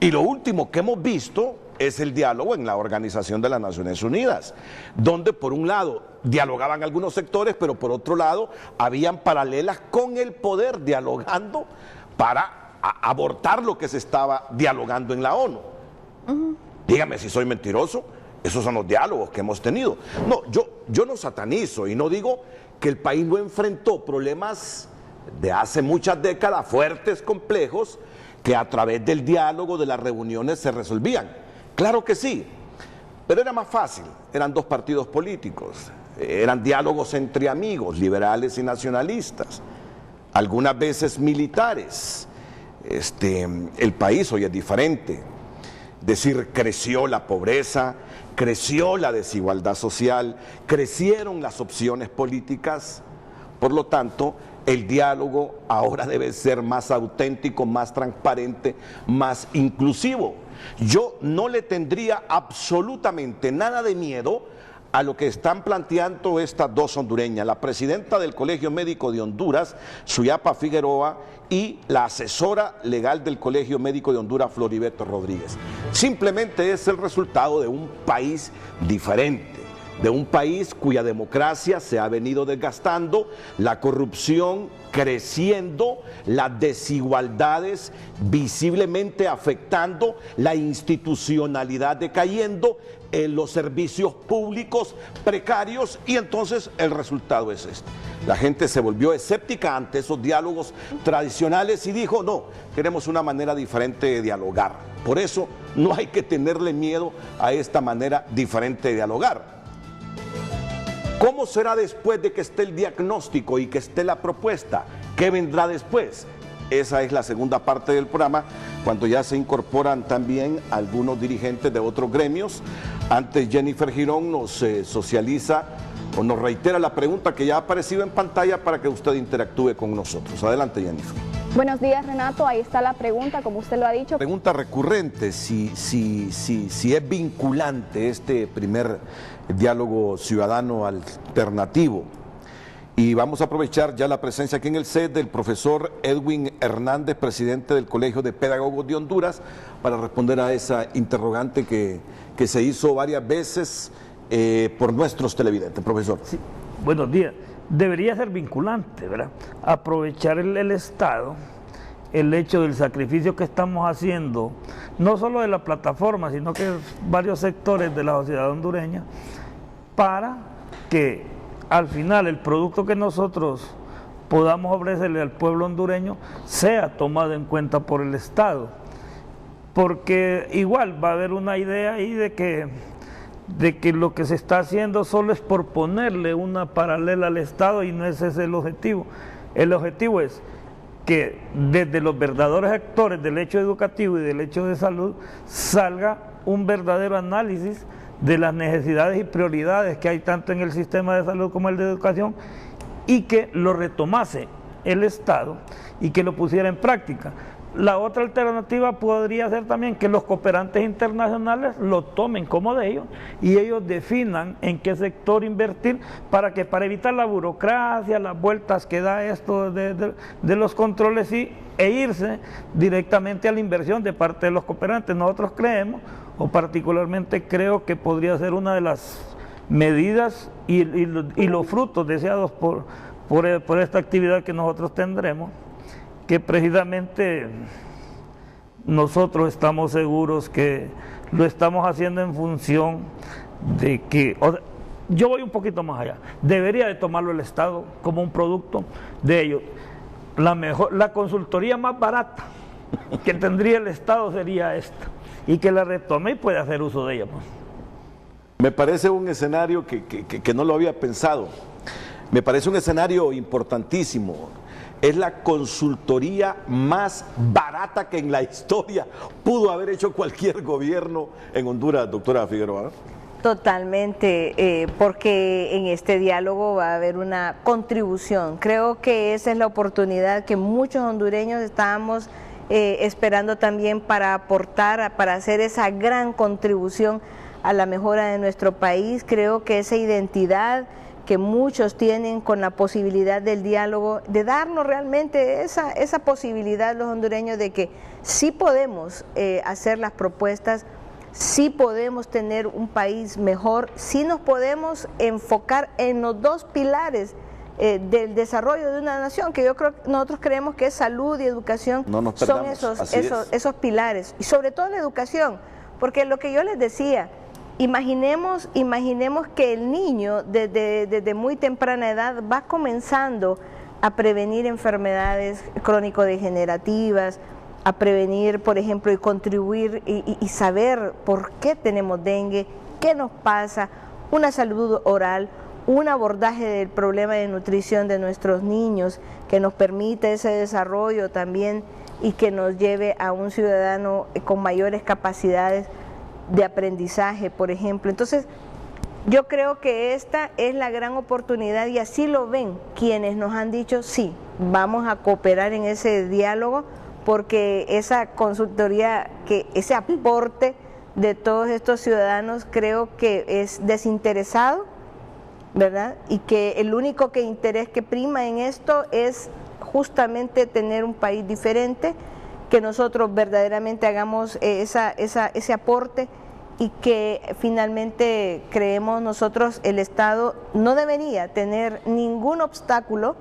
Y lo último que hemos visto es el diálogo en la Organización de las Naciones Unidas, donde por un lado dialogaban algunos sectores, pero por otro lado habían paralelas con el poder dialogando para abortar lo que se estaba dialogando en la ONU. Dígame si soy mentiroso. Esos son los diálogos que hemos tenido. No, yo no satanizo y no digo que el país no enfrentó problemas de hace muchas décadas fuertes, complejos, que a través del diálogo, de las reuniones se resolvían. Claro que sí, pero era más fácil. Eran dos partidos políticos, eran diálogos entre amigos, liberales y nacionalistas, algunas veces militares. El país hoy es diferente. Es decir, creció la pobreza, creció la desigualdad social, crecieron las opciones políticas. Por lo tanto, el diálogo ahora debe ser más auténtico, más transparente, más inclusivo. Yo no le tendría absolutamente nada de miedo a lo que están planteando estas dos hondureñas, la presidenta del Colegio Médico de Honduras, Suyapa Figueroa, y la asesora legal del Colegio Médico de Honduras, Floriberto Rodríguez. Simplemente es el resultado de un país diferente, de un país cuya democracia se ha venido desgastando, la corrupción creciendo, las desigualdades visiblemente afectando, la institucionalidad decayendo, los servicios públicos precarios, y entonces el resultado es este. La gente se volvió escéptica ante esos diálogos tradicionales y dijo, no, queremos una manera diferente de dialogar. Por eso no hay que tenerle miedo a esta manera diferente de dialogar. ¿Cómo será después de que esté el diagnóstico y que esté la propuesta? ¿Qué vendrá después? Esa es la segunda parte del programa, cuando ya se incorporan también algunos dirigentes de otros gremios. Antes Jennifer Girón nos socializa o nos reitera la pregunta que ya ha aparecido en pantalla para que usted interactúe con nosotros. Adelante, Jennifer. Buenos días, Renato, ahí está la pregunta, como usted lo ha dicho. Pregunta recurrente, si es vinculante este primer diálogo ciudadano alternativo. Y vamos a aprovechar ya la presencia aquí en el set del profesor Edwin Hernández, presidente del Colegio de Pedagogos de Honduras, para responder a esa interrogante que se hizo varias veces por nuestros televidentes. Profesor. Sí. Buenos días. Debería ser vinculante, ¿verdad? Aprovechar el Estado, el hecho del sacrificio que estamos haciendo, no solo de la plataforma, sino que varios sectores de la sociedad hondureña, para que al final el producto que nosotros podamos ofrecerle al pueblo hondureño sea tomado en cuenta por el Estado. Porque igual va a haber una idea ahí de que lo que se está haciendo solo es por ponerle una paralela al Estado, y no ese es el objetivo. El objetivo es que desde los verdaderos actores del hecho educativo y del hecho de salud salga un verdadero análisis de las necesidades y prioridades que hay tanto en el sistema de salud como el de educación, y que lo retomase el Estado y que lo pusiera en práctica. La otra alternativa podría ser también que los cooperantes internacionales lo tomen como de ellos y ellos definan en qué sector invertir, para evitar la burocracia, las vueltas que da esto de los controles e irse directamente a la inversión de parte de los cooperantes. Nosotros creemos, o particularmente creo, que podría ser una de las medidas y los frutos deseados por esta actividad que nosotros tendremos, que precisamente nosotros estamos seguros que lo estamos haciendo en función de que, yo voy un poquito más allá, debería de tomarlo el Estado como un producto de ellos. La consultoría más barata que tendría el Estado sería esta, y que la retome y pueda hacer uso de ella. Pues. Me parece un escenario que no lo había pensado, me parece un escenario importantísimo. Es la consultoría más barata que en la historia pudo haber hecho cualquier gobierno en Honduras, doctora Figueroa. Totalmente, porque en este diálogo va a haber una contribución. Creo que esa es la oportunidad que muchos hondureños estábamos esperando también para aportar, para hacer esa gran contribución a la mejora de nuestro país. Creo que esa identidad que muchos tienen con la posibilidad del diálogo, de darnos realmente esa posibilidad los hondureños de que sí podemos hacer las propuestas, sí podemos tener un país mejor, sí nos podemos enfocar en los dos pilares del desarrollo de una nación, que nosotros creemos que es salud y educación, son esos pilares, y sobre todo la educación, porque lo que yo les decía, imaginemos que el niño desde muy temprana edad va comenzando a prevenir enfermedades crónico-degenerativas, a prevenir, por ejemplo, y contribuir y saber por qué tenemos dengue, qué nos pasa, una salud oral, un abordaje del problema de nutrición de nuestros niños que nos permita ese desarrollo también y que nos lleve a un ciudadano con mayores capacidades de aprendizaje, por ejemplo. Entonces, yo creo que esta es la gran oportunidad, y así lo ven quienes nos han dicho, sí, vamos a cooperar en ese diálogo, porque esa consultoría, ese aporte de todos estos ciudadanos, creo que es desinteresado, ¿verdad? Y que el único interés que prima en esto es justamente tener un país diferente, que nosotros verdaderamente hagamos ese aporte, y que finalmente creemos nosotros el Estado no debería tener ningún obstáculo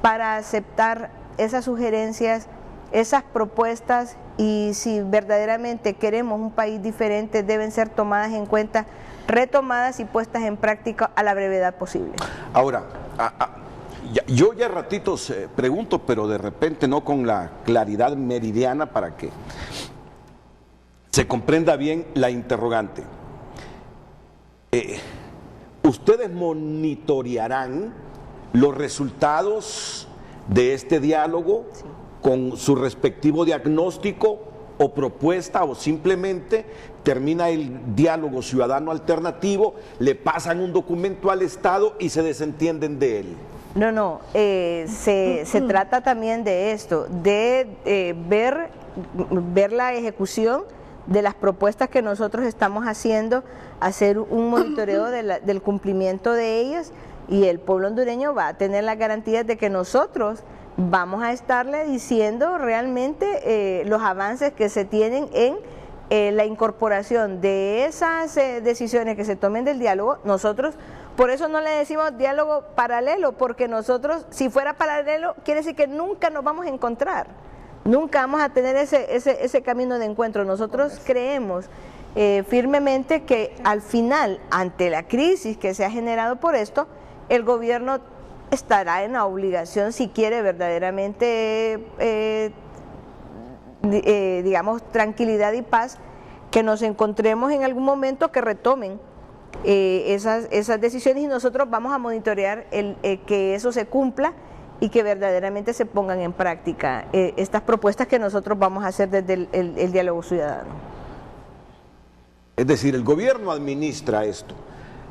para aceptar esas sugerencias, esas propuestas, y si verdaderamente queremos un país diferente deben ser tomadas en cuenta, retomadas y puestas en práctica a la brevedad posible. Ahora, yo ya ratitos pregunto, pero de repente no con la claridad meridiana para que se comprenda bien la interrogante. ¿Ustedes monitorearán los resultados de este diálogo con su respectivo diagnóstico o propuesta, o simplemente termina el diálogo ciudadano alternativo, le pasan un documento al Estado y se desentienden de él? No, se trata también de esto, de ver la ejecución de las propuestas que nosotros estamos haciendo, hacer un monitoreo del cumplimiento de ellas, y el pueblo hondureño va a tener las garantías de que nosotros vamos a estarle diciendo realmente los avances que se tienen en la incorporación de esas decisiones que se tomen del diálogo. Nosotros, por eso no le decimos diálogo paralelo, porque nosotros, si fuera paralelo, quiere decir que nunca nos vamos a encontrar, nunca vamos a tener ese camino de encuentro. Nosotros creemos firmemente que al final, ante la crisis que se ha generado por esto, el gobierno estará en la obligación, si quiere verdaderamente digamos, tranquilidad y paz, que nos encontremos en algún momento que retomen esas decisiones, y nosotros vamos a monitorear que eso se cumpla y que verdaderamente se pongan en práctica estas propuestas que nosotros vamos a hacer desde el diálogo ciudadano. Es decir, el gobierno administra esto.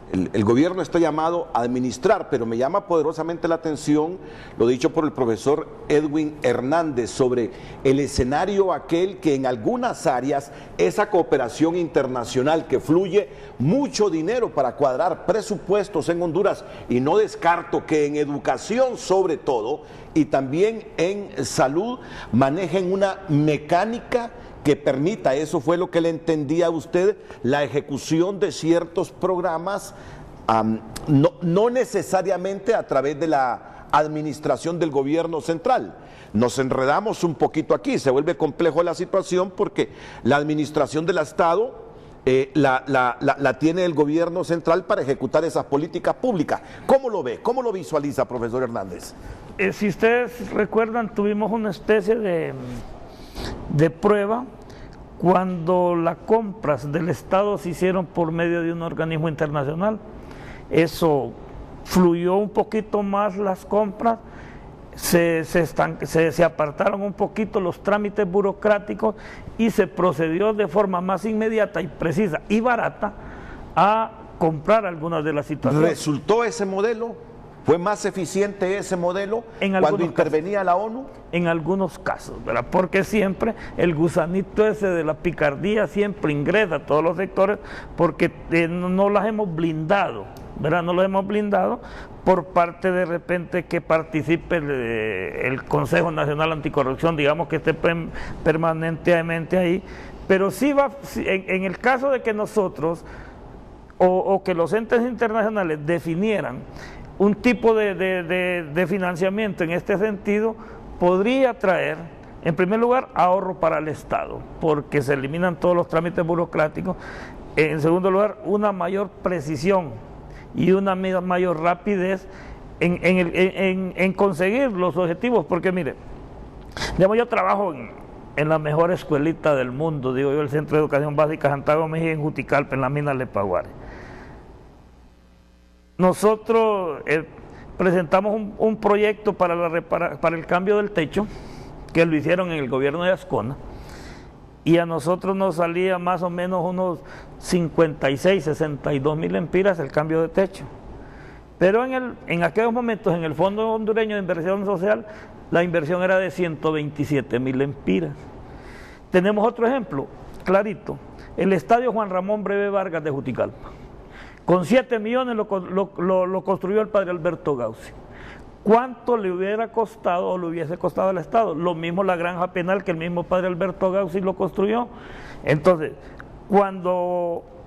El gobierno está llamado a administrar, pero me llama poderosamente la atención lo dicho por el profesor Edwin Hernández sobre el escenario aquel que en algunas áreas esa cooperación internacional que fluye mucho dinero para cuadrar presupuestos en Honduras, y no descarto que en educación sobre todo y también en salud manejen una mecánica que permita, eso fue lo que le entendía a usted, la ejecución de ciertos programas, no necesariamente a través de la administración del gobierno central. Nos enredamos un poquito aquí, se vuelve complejo la situación porque la administración del Estado la tiene el gobierno central para ejecutar esas políticas públicas. ¿Cómo lo ve? ¿Cómo lo visualiza, profesor Hernández? Si ustedes recuerdan, tuvimos una especie de prueba cuando las compras del Estado se hicieron por medio de un organismo internacional. Eso fluyó un poquito más las compras, se apartaron un poquito los trámites burocráticos y se procedió de forma más inmediata y precisa y barata a comprar algunas de las situaciones. ¿Resultó ese modelo? ¿Fue más eficiente ese modelo cuando intervenía la ONU? En algunos casos, ¿verdad? Porque siempre el gusanito ese de la picardía siempre ingresa a todos los sectores, porque no las hemos blindado, ¿verdad? No lo hemos blindado por parte de repente que participe el Consejo Nacional Anticorrupción, digamos que esté permanentemente ahí, pero sí va, en el caso de que nosotros o que los entes internacionales definieran un tipo de financiamiento en este sentido, podría traer, en primer lugar, ahorro para el Estado, porque se eliminan todos los trámites burocráticos. En segundo lugar, una mayor precisión y una mayor rapidez en conseguir los objetivos, porque mire, digamos, yo trabajo en la mejor escuelita del mundo, digo yo, el Centro de Educación Básica Santiago Mejía, en Juticalpa, en la mina Lepaguare. Nosotros presentamos un proyecto para el cambio del techo, que lo hicieron en el gobierno de Ascona, y a nosotros nos salía más o menos unos 56, 62 mil empiras el cambio de techo. Pero en aquellos momentos, en el Fondo Hondureño de Inversión Social, la inversión era de 127 mil empiras. Tenemos otro ejemplo, clarito, el estadio Juan Ramón Breve Vargas de Juticalpa. Con 7 millones lo construyó el padre Alberto Gauci. ¿Cuánto le hubiera costado o le hubiese costado al Estado? Lo mismo la granja penal, que el mismo padre Alberto Gauci lo construyó. Entonces,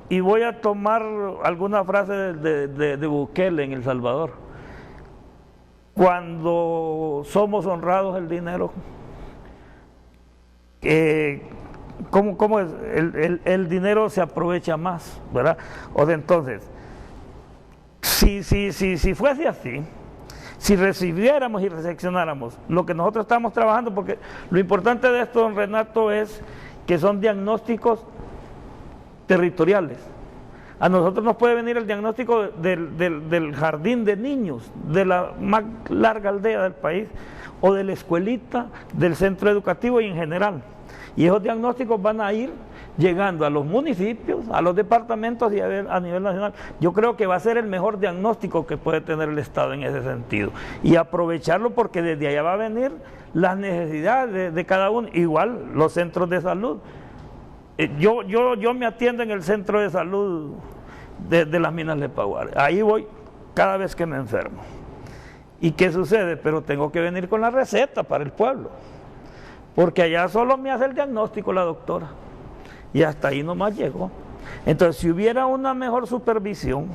y voy a tomar alguna frase de Bukele en El Salvador, cuando somos honrados el dinero, ¿cómo es? El dinero se aprovecha más, ¿verdad? O sea, entonces, si fuese así, si recibiéramos y recepcionáramos lo que nosotros estamos trabajando, porque lo importante de esto, don Renato, es que son diagnósticos territoriales. A nosotros nos puede venir el diagnóstico del jardín de niños, de la más larga aldea del país, o de la escuelita, del centro educativo y en general. Y esos diagnósticos van a ir llegando a los municipios, a los departamentos y a nivel nacional. Yo creo que va a ser el mejor diagnóstico que puede tener el Estado en ese sentido. Y aprovecharlo porque desde allá va a venir las necesidades de cada uno. Igual los centros de salud. Yo me atiendo en el centro de salud de las Minas de Paguare. Ahí voy cada vez que me enfermo. ¿Y qué sucede? Pero tengo que venir con la receta para el pueblo. Porque allá solo me hace el diagnóstico la doctora. Y hasta ahí nomás llegó. Entonces, si hubiera una mejor supervisión,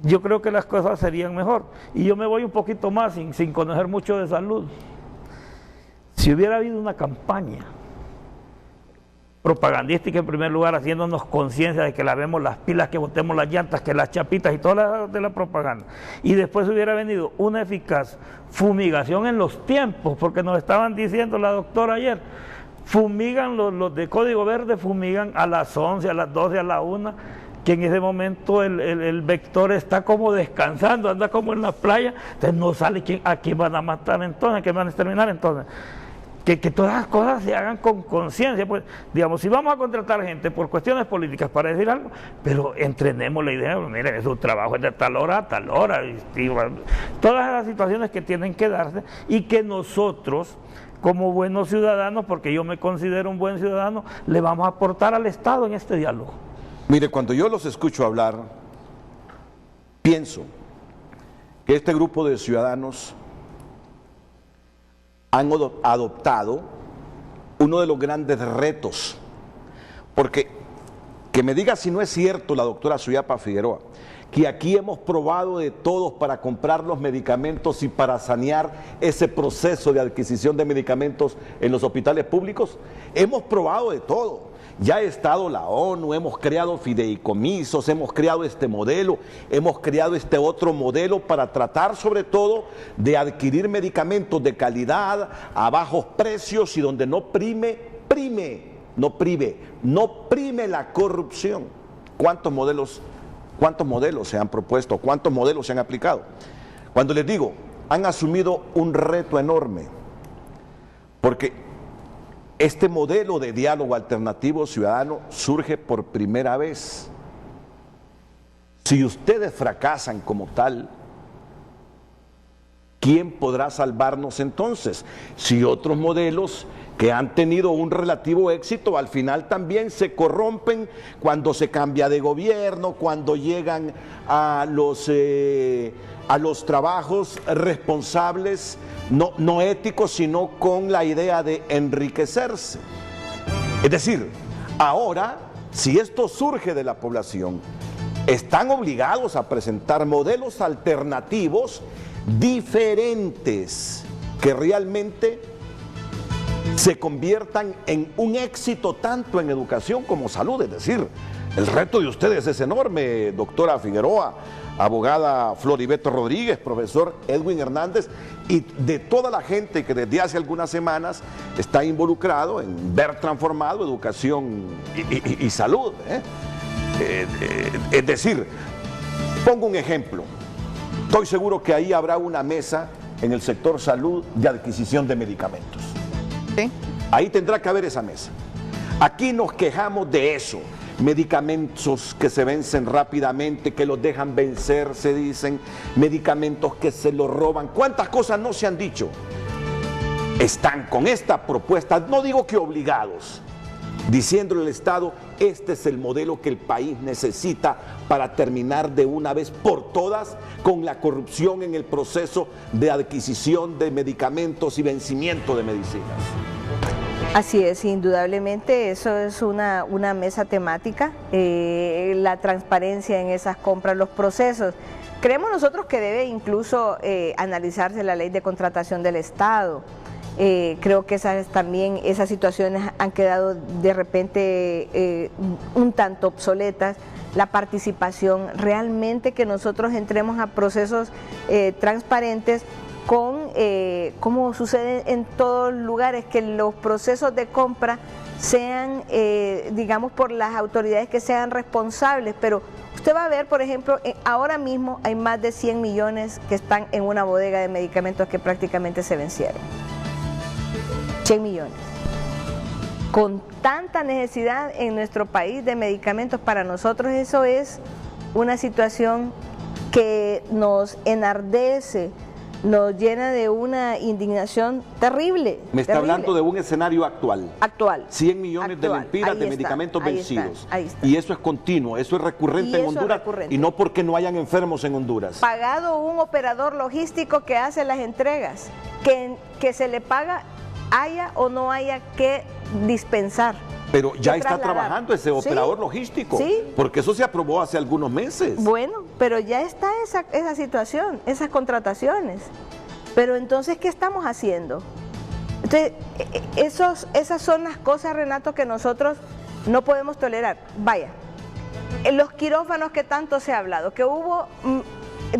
yo creo que las cosas serían mejor. Y yo me voy un poquito más sin conocer mucho de salud. Si hubiera habido una campaña propagandística en primer lugar, haciéndonos conciencia de que lavemos las pilas, que botemos las llantas, que las chapitas y toda de la propaganda, y después hubiera venido una eficaz fumigación en los tiempos, porque nos estaban diciendo la doctora ayer, fumigan los de Código Verde, fumigan a las 11, a las 12, a la 1, que en ese momento el vector está como descansando, anda como en la playa, entonces no sale a quién van a matar entonces, a quién van a exterminar entonces. Que todas las cosas se hagan con conciencia, pues, digamos, si vamos a contratar gente por cuestiones políticas para decir algo, pero entrenemos la idea, miren, su trabajo es de tal hora a tal hora, y todas las situaciones que tienen que darse y que nosotros, como buenos ciudadanos, porque yo me considero un buen ciudadano, le vamos a aportar al Estado en este diálogo. Mire, cuando yo los escucho hablar, pienso que este grupo de ciudadanos han adoptado uno de los grandes retos, porque que me diga si no es cierto la doctora Suyapa Figueroa, que aquí hemos probado de todos para comprar los medicamentos y para sanear ese proceso de adquisición de medicamentos en los hospitales públicos, hemos probado de todo. Ya ha estado la ONU, hemos creado fideicomisos, hemos creado este modelo, hemos creado este otro modelo para tratar sobre todo de adquirir medicamentos de calidad a bajos precios y donde no prime la corrupción. ¿Cuántos modelos se han propuesto? ¿Cuántos modelos se han aplicado? Cuando les digo, han asumido un reto enorme, porque este modelo de diálogo alternativo ciudadano surge por primera vez. Si ustedes fracasan como tal, ¿quién podrá salvarnos entonces? Si otros modelos que han tenido un relativo éxito al final también se corrompen cuando se cambia de gobierno, cuando llegan a los trabajos responsables, no éticos, sino con la idea de enriquecerse. Es decir, ahora, si esto surge de la población, están obligados a presentar modelos alternativos diferentes que realmente se conviertan en un éxito tanto en educación como salud. Es decir, el reto de ustedes es enorme, doctora Figueroa, abogada Floribeto Rodríguez, profesor Edwin Hernández y de toda la gente que desde hace algunas semanas está involucrado en ver transformado educación y salud. Es decir, pongo un ejemplo, estoy seguro que ahí habrá una mesa en el sector salud de adquisición de medicamentos. ¿Sí? Ahí tendrá que haber esa mesa. Aquí nos quejamos de eso. Medicamentos que se vencen rápidamente, que los dejan vencer, se dicen, medicamentos que se los roban. ¿Cuántas cosas no se han dicho? Están con esta propuesta, no digo que obligados, diciéndole al Estado, este es el modelo que el país necesita para terminar de una vez por todas con la corrupción en el proceso de adquisición de medicamentos y vencimiento de medicinas. Así es, indudablemente eso es una mesa temática, la transparencia en esas compras, los procesos. Creemos nosotros que debe incluso analizarse la ley de contratación del Estado. Creo que esas situaciones han quedado de repente un tanto obsoletas. La participación, realmente que nosotros entremos a procesos transparentes como sucede en todos lugares, que los procesos de compra sean, digamos, por las autoridades que sean responsables, pero usted va a ver, por ejemplo, ahora mismo hay más de 100 millones que están en una bodega de medicamentos que prácticamente se vencieron. 100 millones. con tanta necesidad en nuestro país de medicamentos, para nosotros eso es una situación que nos enardece, nos llena de una indignación terrible. Me está terrible. hablando de un escenario actual. Actual. 100 millones Actual. de lempiras Ahí de está, medicamentos ahí vencidos. está, ahí está. Y eso es continuo, eso es recurrente Y en eso es Honduras. recurrente. Y no porque no hayan enfermos en Honduras. Pagado un operador logístico que hace las entregas, que se le paga, haya o no haya que dispensar. Pero ya que está trasladar. trabajando ese Sí, operador logístico. sí. Porque eso se aprobó hace algunos meses. Bueno, pero ya está esa situación, esas contrataciones. Pero entonces, ¿qué estamos haciendo? Entonces, esas son las cosas, Renato, que nosotros no podemos tolerar. Vaya, en los quirófanos que tanto se ha hablado, que hubo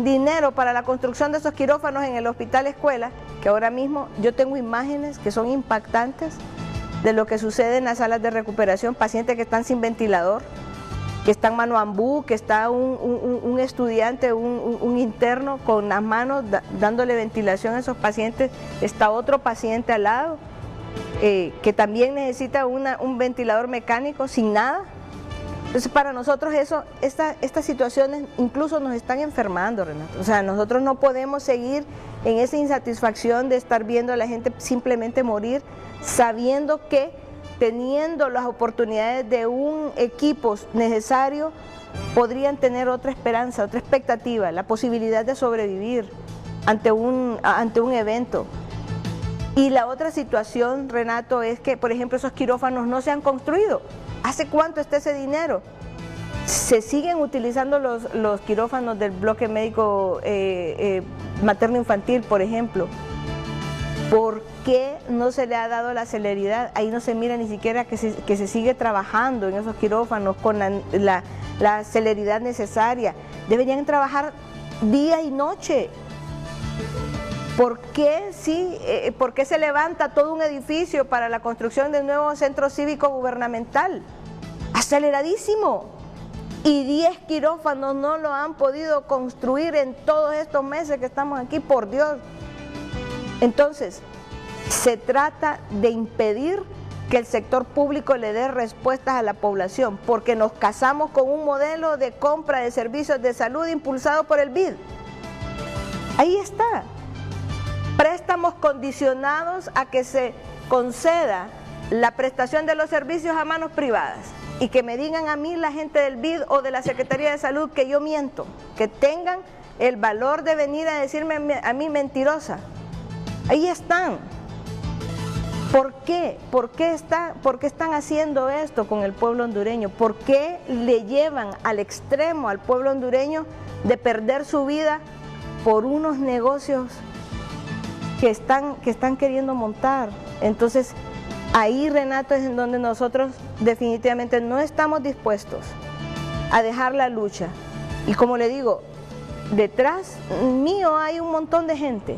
dinero para la construcción de esos quirófanos en el hospital escuela, que ahora mismo yo tengo imágenes que son impactantes de lo que sucede en las salas de recuperación, pacientes que están sin ventilador, que están mano ambú, que está un estudiante, un interno con las manos dándole ventilación a esos pacientes, está otro paciente al lado que también necesita un ventilador mecánico sin nada. Entonces, para nosotros estas situaciones incluso nos están enfermando, Renato. O sea, nosotros no podemos seguir en esa insatisfacción de estar viendo a la gente simplemente morir, sabiendo que teniendo las oportunidades de un equipo necesario, podrían tener otra esperanza, otra expectativa, la posibilidad de sobrevivir ante un evento. Y la otra situación, Renato, es que, por ejemplo, esos quirófanos no se han construido. ¿Hace cuánto está ese dinero? Se siguen utilizando los quirófanos del bloque médico materno-infantil, por ejemplo. ¿Por qué no se le ha dado la celeridad? Ahí no se mira ni siquiera que se sigue trabajando en esos quirófanos con la celeridad necesaria. Deberían trabajar día y noche. ¿Por qué se levanta todo un edificio para la construcción de un nuevo centro cívico gubernamental? Aceleradísimo. Y 10 quirófanos no lo han podido construir en todos estos meses que estamos aquí, por Dios. Entonces, se trata de impedir que el sector público le dé respuestas a la población, porque nos casamos con un modelo de compra de servicios de salud impulsado por el BID. Ahí está. Préstamos condicionados a que se conceda la prestación de los servicios a manos privadas, y que me digan a mí la gente del BID o de la Secretaría de Salud que yo miento, que tengan el valor de venir a decirme a mí mentirosa. Ahí están. ¿Por qué? ¿Por qué están haciendo esto con el pueblo hondureño? ¿Por qué le llevan al extremo al pueblo hondureño de perder su vida por unos negocios que están queriendo montar? Entonces, ahí, Renato, es en donde nosotros definitivamente no estamos dispuestos a dejar la lucha. Y como le digo, detrás mío hay un montón de gente.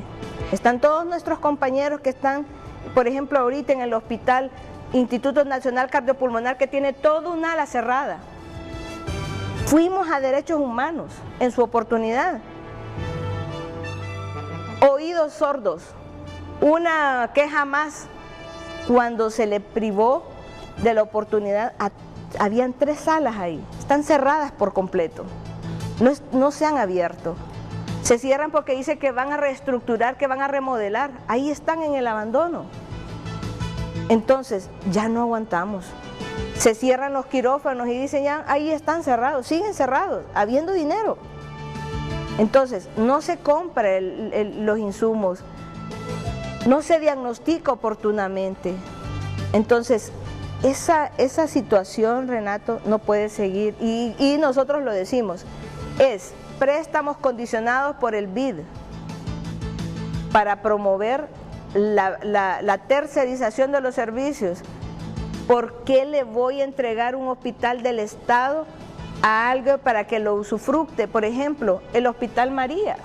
Están todos nuestros compañeros que están, por ejemplo, ahorita en el hospital Instituto Nacional Cardiopulmonar, que tiene toda un ala cerrada. Fuimos a derechos humanos en su oportunidad. Oídos sordos, una queja más. Cuando se le privó de la oportunidad, habían 3 salas ahí, están cerradas por completo, no se han abierto. Se cierran porque dice que van a reestructurar, que van a remodelar, ahí están en el abandono. Entonces, ya no aguantamos. Se cierran los quirófanos y dicen ya, ahí están cerrados, siguen cerrados, habiendo dinero. Entonces, no se compra los insumos, no se diagnostica oportunamente. Entonces, esa situación, Renato, no puede seguir. Y nosotros lo decimos, es préstamos condicionados por el BID para promover la tercerización de los servicios. ¿Por qué le voy a entregar un hospital del Estado a algo para que lo usufructe? Por ejemplo, el Hospital María.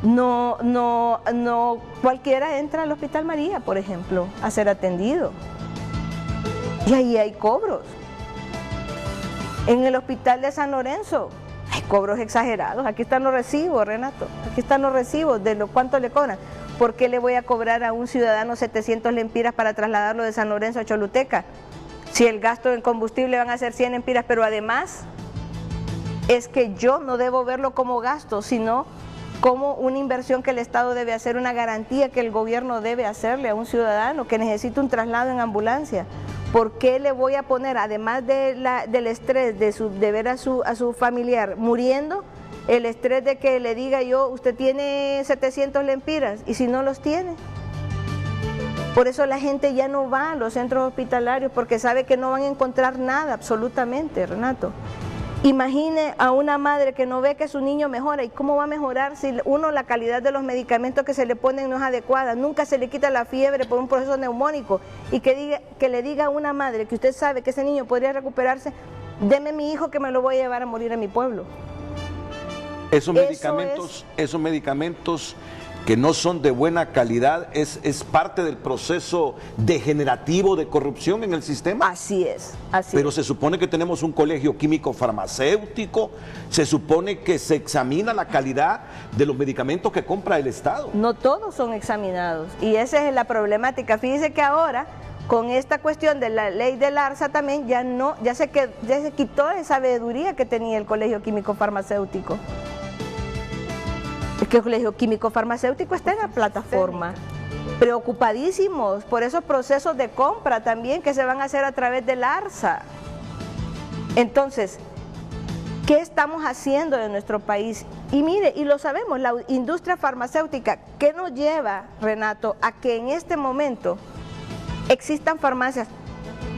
No cualquiera entra al Hospital María, por ejemplo, a ser atendido. Y ahí hay cobros. En el Hospital de San Lorenzo hay cobros exagerados. Aquí están los recibos, Renato. Aquí están los recibos de cuánto le cobran. ¿por qué le voy a cobrar a un ciudadano 700 lempiras para trasladarlo de San Lorenzo a Choluteca? Si el gasto en combustible van a ser 100 lempiras, pero además es que yo no debo verlo como gasto, sino como una inversión que el Estado debe hacer, una garantía que el gobierno debe hacerle a un ciudadano que necesita un traslado en ambulancia. ¿Por qué le voy a poner, además del estrés de ver a su familiar muriendo, el estrés de que le diga yo, usted tiene 700 lempiras, y si no los tiene? Por eso la gente ya no va a los centros hospitalarios, porque sabe que no van a encontrar nada, absolutamente, Renato. Imagine a una madre que no ve que su niño mejora. ¿Y cómo va a mejorar si la calidad de los medicamentos que se le ponen no es adecuada? Nunca se le quita la fiebre por un proceso neumónico. Y que le diga a una madre que usted sabe que ese niño podría recuperarse, deme mi hijo que me lo voy a llevar a morir a mi pueblo. Esos medicamentos que no son de buena calidad es parte del proceso degenerativo de corrupción en el sistema. Así es, Pero se supone que tenemos un colegio químico farmacéutico, se supone que se examina la calidad de los medicamentos que compra el Estado. No todos son examinados, y esa es la problemática. Fíjese que ahora, con esta cuestión de la ley del ARSA también, ya se quitó esa sabiduría que tenía el colegio químico farmacéutico. Es que el Colegio Químico Farmacéutico está en la plataforma, preocupadísimos por esos procesos de compra también que se van a hacer a través del ARSA. Entonces, ¿qué estamos haciendo en nuestro país? Y mire, y lo sabemos, la industria farmacéutica, ¿qué nos lleva, Renato, a que en este momento existan farmacias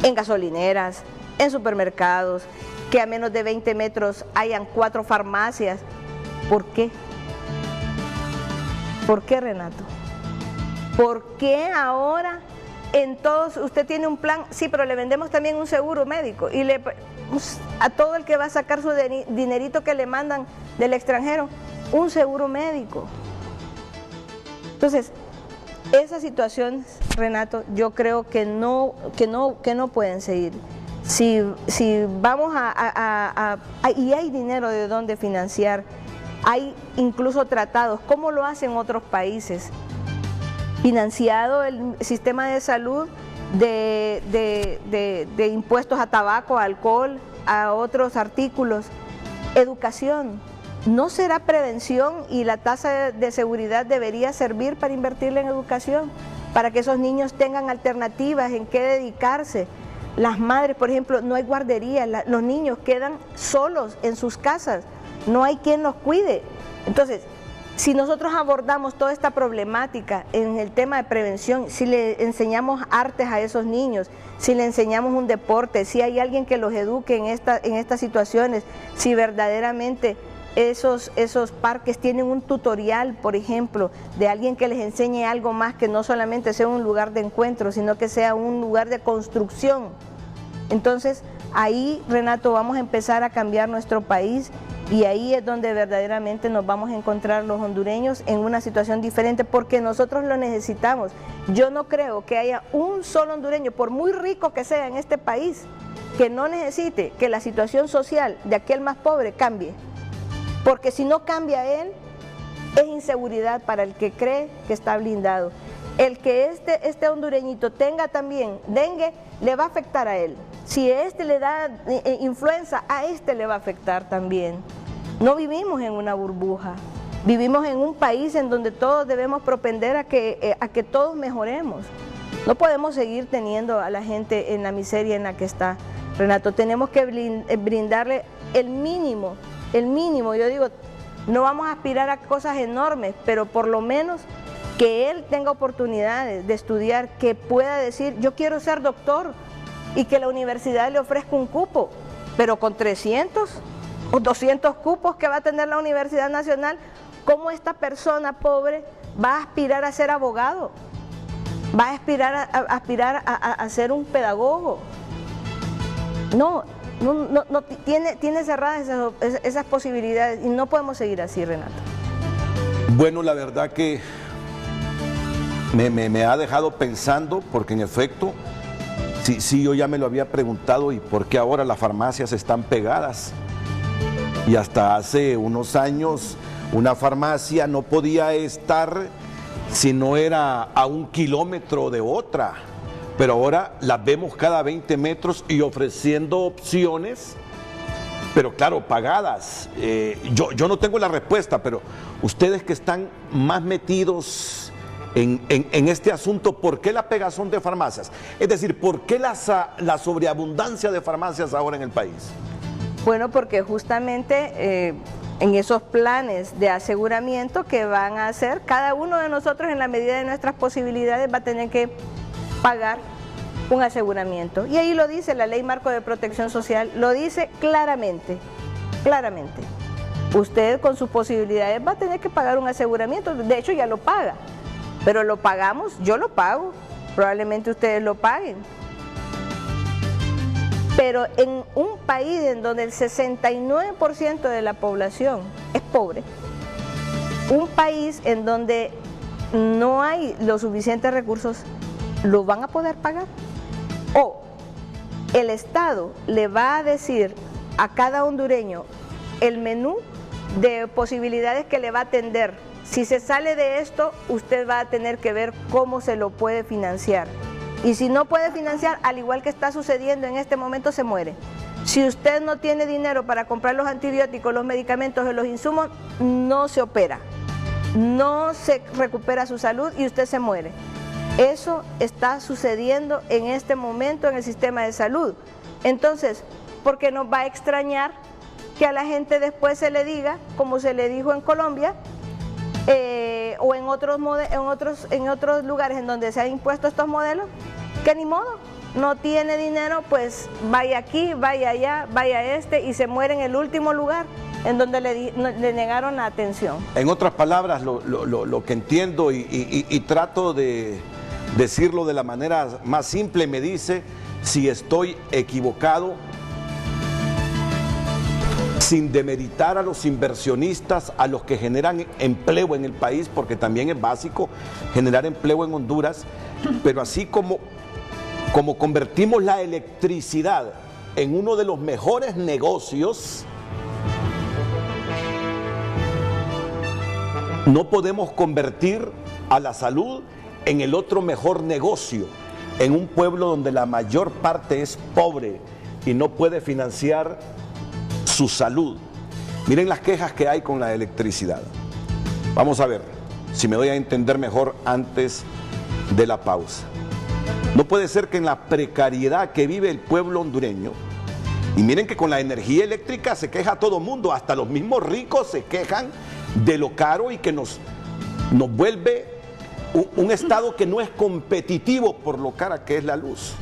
en gasolineras, en supermercados, que a menos de 20 metros hayan 4 farmacias? ¿Por qué? ¿Por qué, Renato? ¿Por qué ahora en todos, usted tiene un plan, sí, pero le vendemos también un seguro médico, y a todo el que va a sacar su dinerito que le mandan del extranjero, un seguro médico? Entonces, esa situación, Renato, yo creo que no pueden seguir. Si vamos y hay dinero de dónde financiar. Hay incluso tratados, como lo hacen otros países, financiado el sistema de salud de impuestos a tabaco, a alcohol, a otros artículos. Educación, ¿no será prevención y la tasa de seguridad debería servir para invertirla en educación? Para que esos niños tengan alternativas en qué dedicarse. Las madres, por ejemplo, no hay guardería, los niños quedan solos en sus casas. No hay quien los cuide. Entonces, si nosotros abordamos toda esta problemática en el tema de prevención, si le enseñamos artes a esos niños, si le enseñamos un deporte, si hay alguien que los eduque en estas situaciones, si verdaderamente esos parques tienen un tutorial, por ejemplo, de alguien que les enseñe algo más, que no solamente sea un lugar de encuentro, sino que sea un lugar de construcción. Entonces, ahí, Renato, vamos a empezar a cambiar nuestro país. Y ahí es donde verdaderamente nos vamos a encontrar los hondureños en una situación diferente, porque nosotros lo necesitamos. Yo no creo que haya un solo hondureño, por muy rico que sea en este país, que no necesite que la situación social de aquel más pobre cambie. Porque si no cambia él, es inseguridad para el que cree que está blindado. El que este hondureñito tenga también dengue, le va a afectar a él. Si este le da influenza, a este le va a afectar también. No vivimos en una burbuja, vivimos en un país en donde todos debemos propender a que todos mejoremos. No podemos seguir teniendo a la gente en la miseria en la que está, Renato. Tenemos que brindarle el mínimo, yo digo, no vamos a aspirar a cosas enormes, pero por lo menos que él tenga oportunidades de estudiar, que pueda decir, yo quiero ser doctor, y que la universidad le ofrezca un cupo, pero con 300 o 200 cupos que va a tener la Universidad Nacional, ¿cómo esta persona pobre va a aspirar a ser abogado? ¿Va a aspirar a ser un pedagogo? No tiene cerradas esas posibilidades, y no podemos seguir así, Renato. Bueno, la verdad que me ha dejado pensando, porque en efecto, sí, yo ya me lo había preguntado, ¿y por qué ahora las farmacias están pegadas? Y hasta hace unos años una farmacia no podía estar si no era a 1 kilómetro de otra, pero ahora las vemos cada 20 metros y ofreciendo opciones, pero claro, pagadas. Yo no tengo la respuesta, pero ustedes que están más metidos en este asunto, ¿por qué la pegazón de farmacias? Es decir, ¿por qué la sobreabundancia de farmacias ahora en el país? Bueno, porque justamente en esos planes de aseguramiento que van a hacer, cada uno de nosotros en la medida de nuestras posibilidades va a tener que pagar un aseguramiento. Y ahí lo dice la Ley Marco de Protección Social, lo dice claramente, claramente. Usted con sus posibilidades va a tener que pagar un aseguramiento, de hecho ya lo paga, pero lo pagamos, yo lo pago, probablemente ustedes lo paguen. Pero en un país en donde el 69% de la población es pobre, un país en donde no hay los suficientes recursos, ¿lo van a poder pagar? O el Estado le va a decir a cada hondureño el menú de posibilidades que le va a atender. Si se sale de esto, usted va a tener que ver cómo se lo puede financiar. Y si no puede financiar, al igual que está sucediendo en este momento, se muere. Si usted no tiene dinero para comprar los antibióticos, los medicamentos o los insumos, no se opera, no se recupera su salud y usted se muere. Eso está sucediendo en este momento en el sistema de salud. Entonces, ¿por qué nos va a extrañar que a la gente después se le diga, como se le dijo en Colombia, o en otros lugares en donde se han impuesto estos modelos, que ni modo, no tiene dinero, pues vaya aquí, vaya allá, vaya y se muere en el último lugar en donde le negaron la atención? En otras palabras, lo que entiendo y trato de decirlo de la manera más simple, me dice si estoy equivocado, sin demeritar a los inversionistas, a los que generan empleo en el país, porque también es básico generar empleo en Honduras, pero así como convertimos la electricidad en uno de los mejores negocios, no podemos convertir a la salud en el otro mejor negocio, en un pueblo donde la mayor parte es pobre y no puede financiar su salud. Miren las quejas que hay con la electricidad. Vamos a ver si me doy a entender mejor antes de la pausa. No puede ser que en la precariedad que vive el pueblo hondureño, y miren que con la energía eléctrica se queja todo mundo, hasta los mismos ricos se quejan de lo caro y que nos vuelve un estado que no es competitivo por lo cara que es la luz.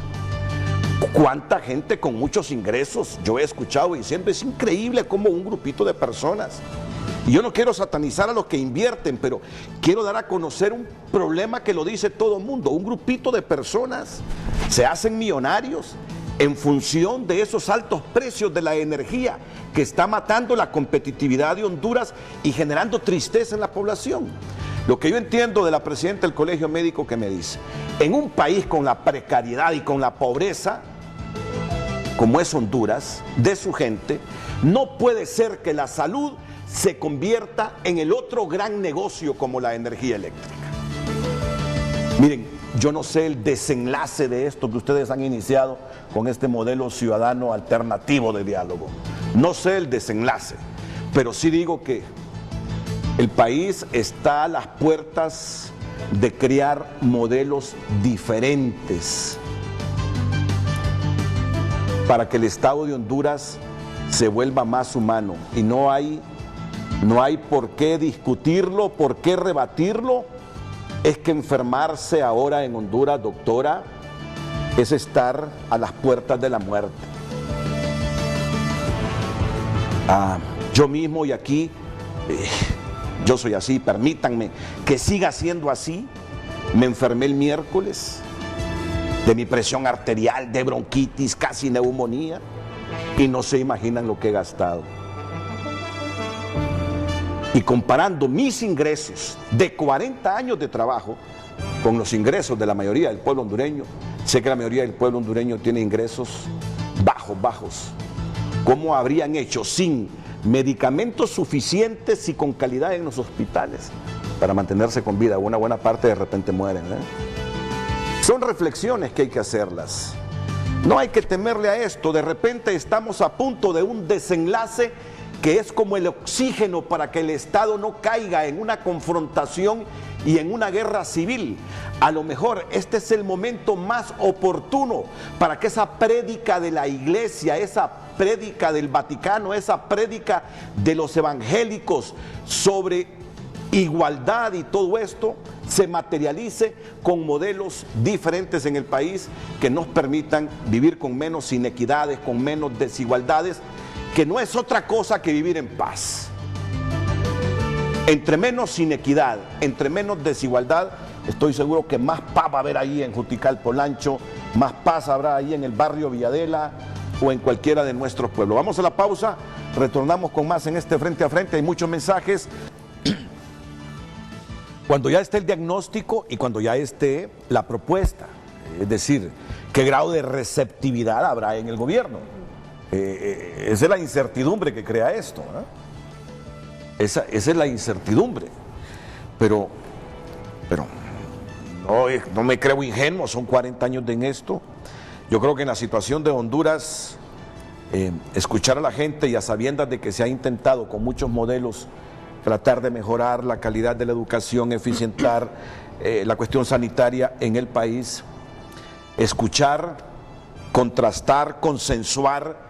¿Cuánta gente con muchos ingresos? Yo he escuchado diciendo, es increíble cómo un grupito de personas, y yo no quiero satanizar a los que invierten, pero quiero dar a conocer un problema que lo dice todo el mundo. Un grupito de personas se hacen millonarios en función de esos altos precios de la energía que está matando la competitividad de Honduras y generando tristeza en la población. Lo que yo entiendo de la presidenta del Colegio Médico que me dice, en un país con la precariedad y con la pobreza, como es Honduras, de su gente, no puede ser que la salud se convierta en el otro gran negocio como la energía eléctrica. Miren, yo no sé el desenlace de esto que ustedes han iniciado con este modelo ciudadano alternativo de diálogo. No sé el desenlace, pero sí digo que el país está a las puertas de crear modelos diferentes para que el Estado de Honduras se vuelva más humano. Y no hay por qué discutirlo, por qué rebatirlo. Es que enfermarse ahora en Honduras, doctora, es estar a las puertas de la muerte. Yo mismo y aquí, yo soy así, permítanme que siga siendo así. Me enfermé el miércoles de mi presión arterial, de bronquitis, casi neumonía, y no se imaginan lo que he gastado. Y comparando mis ingresos de 40 años de trabajo con los ingresos de la mayoría del pueblo hondureño, sé que la mayoría del pueblo hondureño tiene ingresos bajos. ¿Cómo habrían hecho sin medicamentos suficientes y con calidad en los hospitales para mantenerse con vida. Una buena parte de repente mueren. Son reflexiones que hay que hacerlas. No hay que temerle a esto. De repente estamos a punto de un desenlace que es como el oxígeno para que el Estado no caiga en una confrontación y en una guerra civil. A lo mejor este es el momento más oportuno para que esa prédica de la Iglesia, esa prédica del Vaticano, esa prédica de los evangélicos sobre igualdad y todo esto se materialice con modelos diferentes en el país que nos permitan vivir con menos inequidades, con menos desigualdades, que no es otra cosa que vivir en paz. Entre menos inequidad, entre menos desigualdad, estoy seguro que más paz va a haber ahí en Juticalpa-Olancho, más paz habrá ahí en el barrio Villadela o en cualquiera de nuestros pueblos. Vamos a la pausa, retornamos con más en este Frente a Frente, hay muchos mensajes. Cuando ya esté el diagnóstico y cuando ya esté la propuesta, es decir, qué grado de receptividad habrá en el gobierno. Esa es la incertidumbre que crea esto, ¿no? Esa es la incertidumbre. Pero no me creo ingenuo, son 40 años en esto. Yo creo que en la situación de Honduras, escuchar a la gente y a sabiendas de que se ha intentado con muchos modelos tratar de mejorar la calidad de la educación, eficientar la cuestión sanitaria en el país, escuchar, contrastar, consensuar,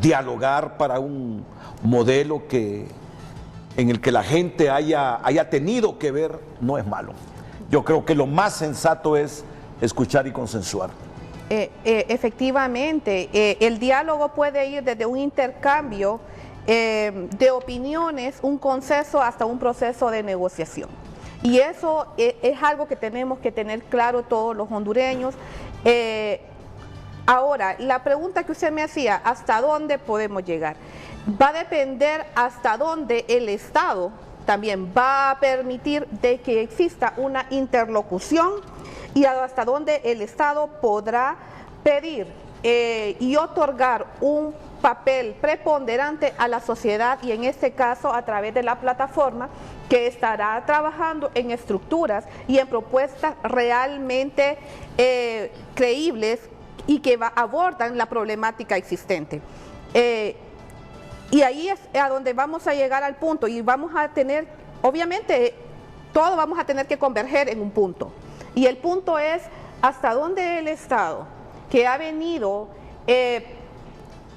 dialogar para un modelo en el que la gente haya tenido que ver, no es malo. Yo creo que lo más sensato es escuchar y consensuar. Efectivamente, el diálogo puede ir desde un intercambio de opiniones, un consenso, hasta un proceso de negociación. Y eso es algo que tenemos que tener claro todos los hondureños. Ahora, la pregunta que usted me hacía, ¿hasta dónde podemos llegar? Va a depender hasta dónde el Estado también va a permitir de que exista una interlocución y hasta dónde el Estado podrá pedir y otorgar un papel preponderante a la sociedad, y en este caso a través de la plataforma que estará trabajando en estructuras y en propuestas realmente creíbles y que abordan la problemática existente. Y ahí es a donde vamos a llegar al punto, y vamos a tener, obviamente, todos vamos a tener que converger en un punto. Y el punto es hasta dónde el Estado, que ha venido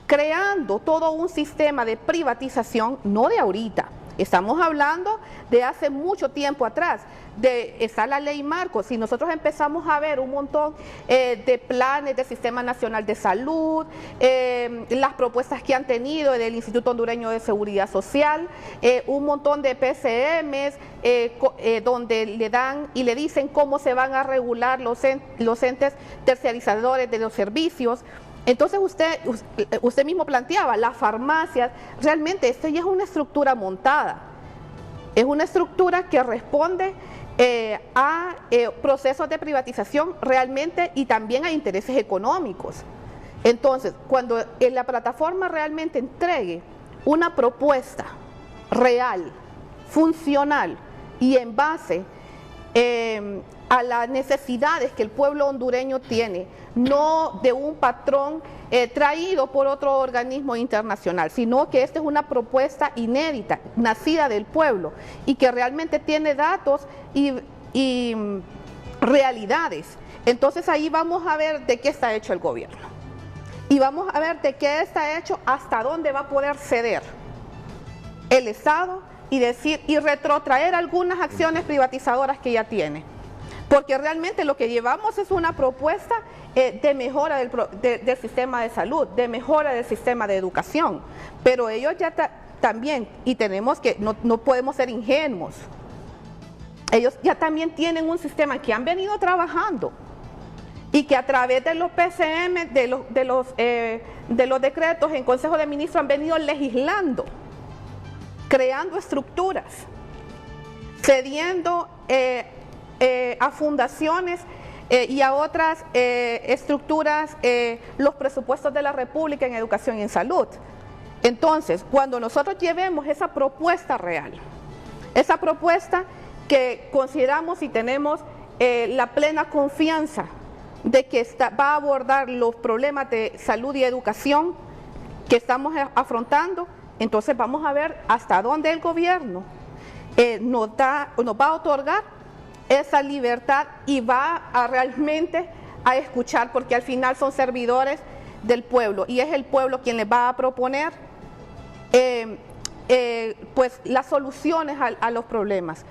creando todo un sistema de privatización, no de ahorita, estamos hablando de hace mucho tiempo atrás. Está la ley marco. Si nosotros empezamos a ver un montón de planes del Sistema Nacional de Salud, las propuestas que han tenido del Instituto Hondureño de Seguridad Social, un montón de PCMs donde le dan y le dicen cómo se van a regular los entes terciarizadores de los servicios. Entonces usted mismo planteaba, las farmacias, realmente esto ya es una estructura montada, es una estructura que responde a procesos de privatización realmente, y también a intereses económicos. Entonces, cuando la plataforma realmente entregue una propuesta real, funcional y en base a las necesidades que el pueblo hondureño tiene, no de un patrón traído por otro organismo internacional, sino que esta es una propuesta inédita, nacida del pueblo, y que realmente tiene datos y realidades. Entonces ahí vamos a ver de qué está hecho el gobierno, y vamos a ver de qué está hecho, hasta dónde va a poder ceder el Estado y retrotraer algunas acciones privatizadoras que ya tiene. Porque realmente lo que llevamos es una propuesta de mejora del sistema de salud, de mejora del sistema de educación, pero ellos ya también, y tenemos que, no podemos ser ingenuos, ellos ya también tienen un sistema que han venido trabajando y que a través de los PCM, de los decretos en Consejo de Ministros, han venido legislando, creando estructuras, cediendo a fundaciones y a otras estructuras los presupuestos de la República en educación y en salud. Entonces, cuando nosotros llevemos esa propuesta real, esa propuesta que consideramos y tenemos la plena confianza de que va a abordar los problemas de salud y educación que estamos afrontando. Entonces vamos a ver hasta dónde el gobierno nos va a otorgar esa libertad y va a realmente a escuchar, porque al final son servidores del pueblo y es el pueblo quien les va a proponer pues las soluciones a los problemas.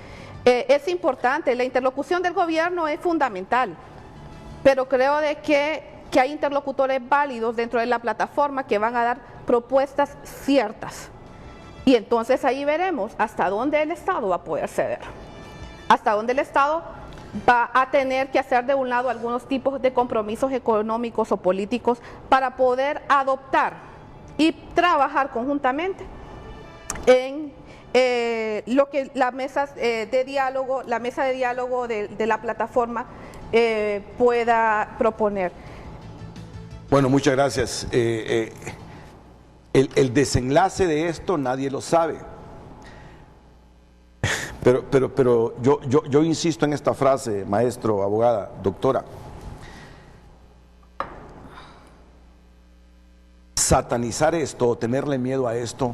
Es importante, la interlocución del gobierno es fundamental, pero creo de que hay interlocutores válidos dentro de la plataforma que van a dar propuestas ciertas. Y entonces ahí veremos hasta dónde el Estado va a poder ceder, hasta dónde el Estado va a tener que hacer de un lado algunos tipos de compromisos económicos o políticos para poder adoptar y trabajar conjuntamente en lo que la mesa de diálogo de la plataforma pueda proponer. Bueno, muchas gracias. El desenlace de esto nadie lo sabe. Pero yo insisto en esta frase, maestro, abogada, doctora. Satanizar esto o tenerle miedo a esto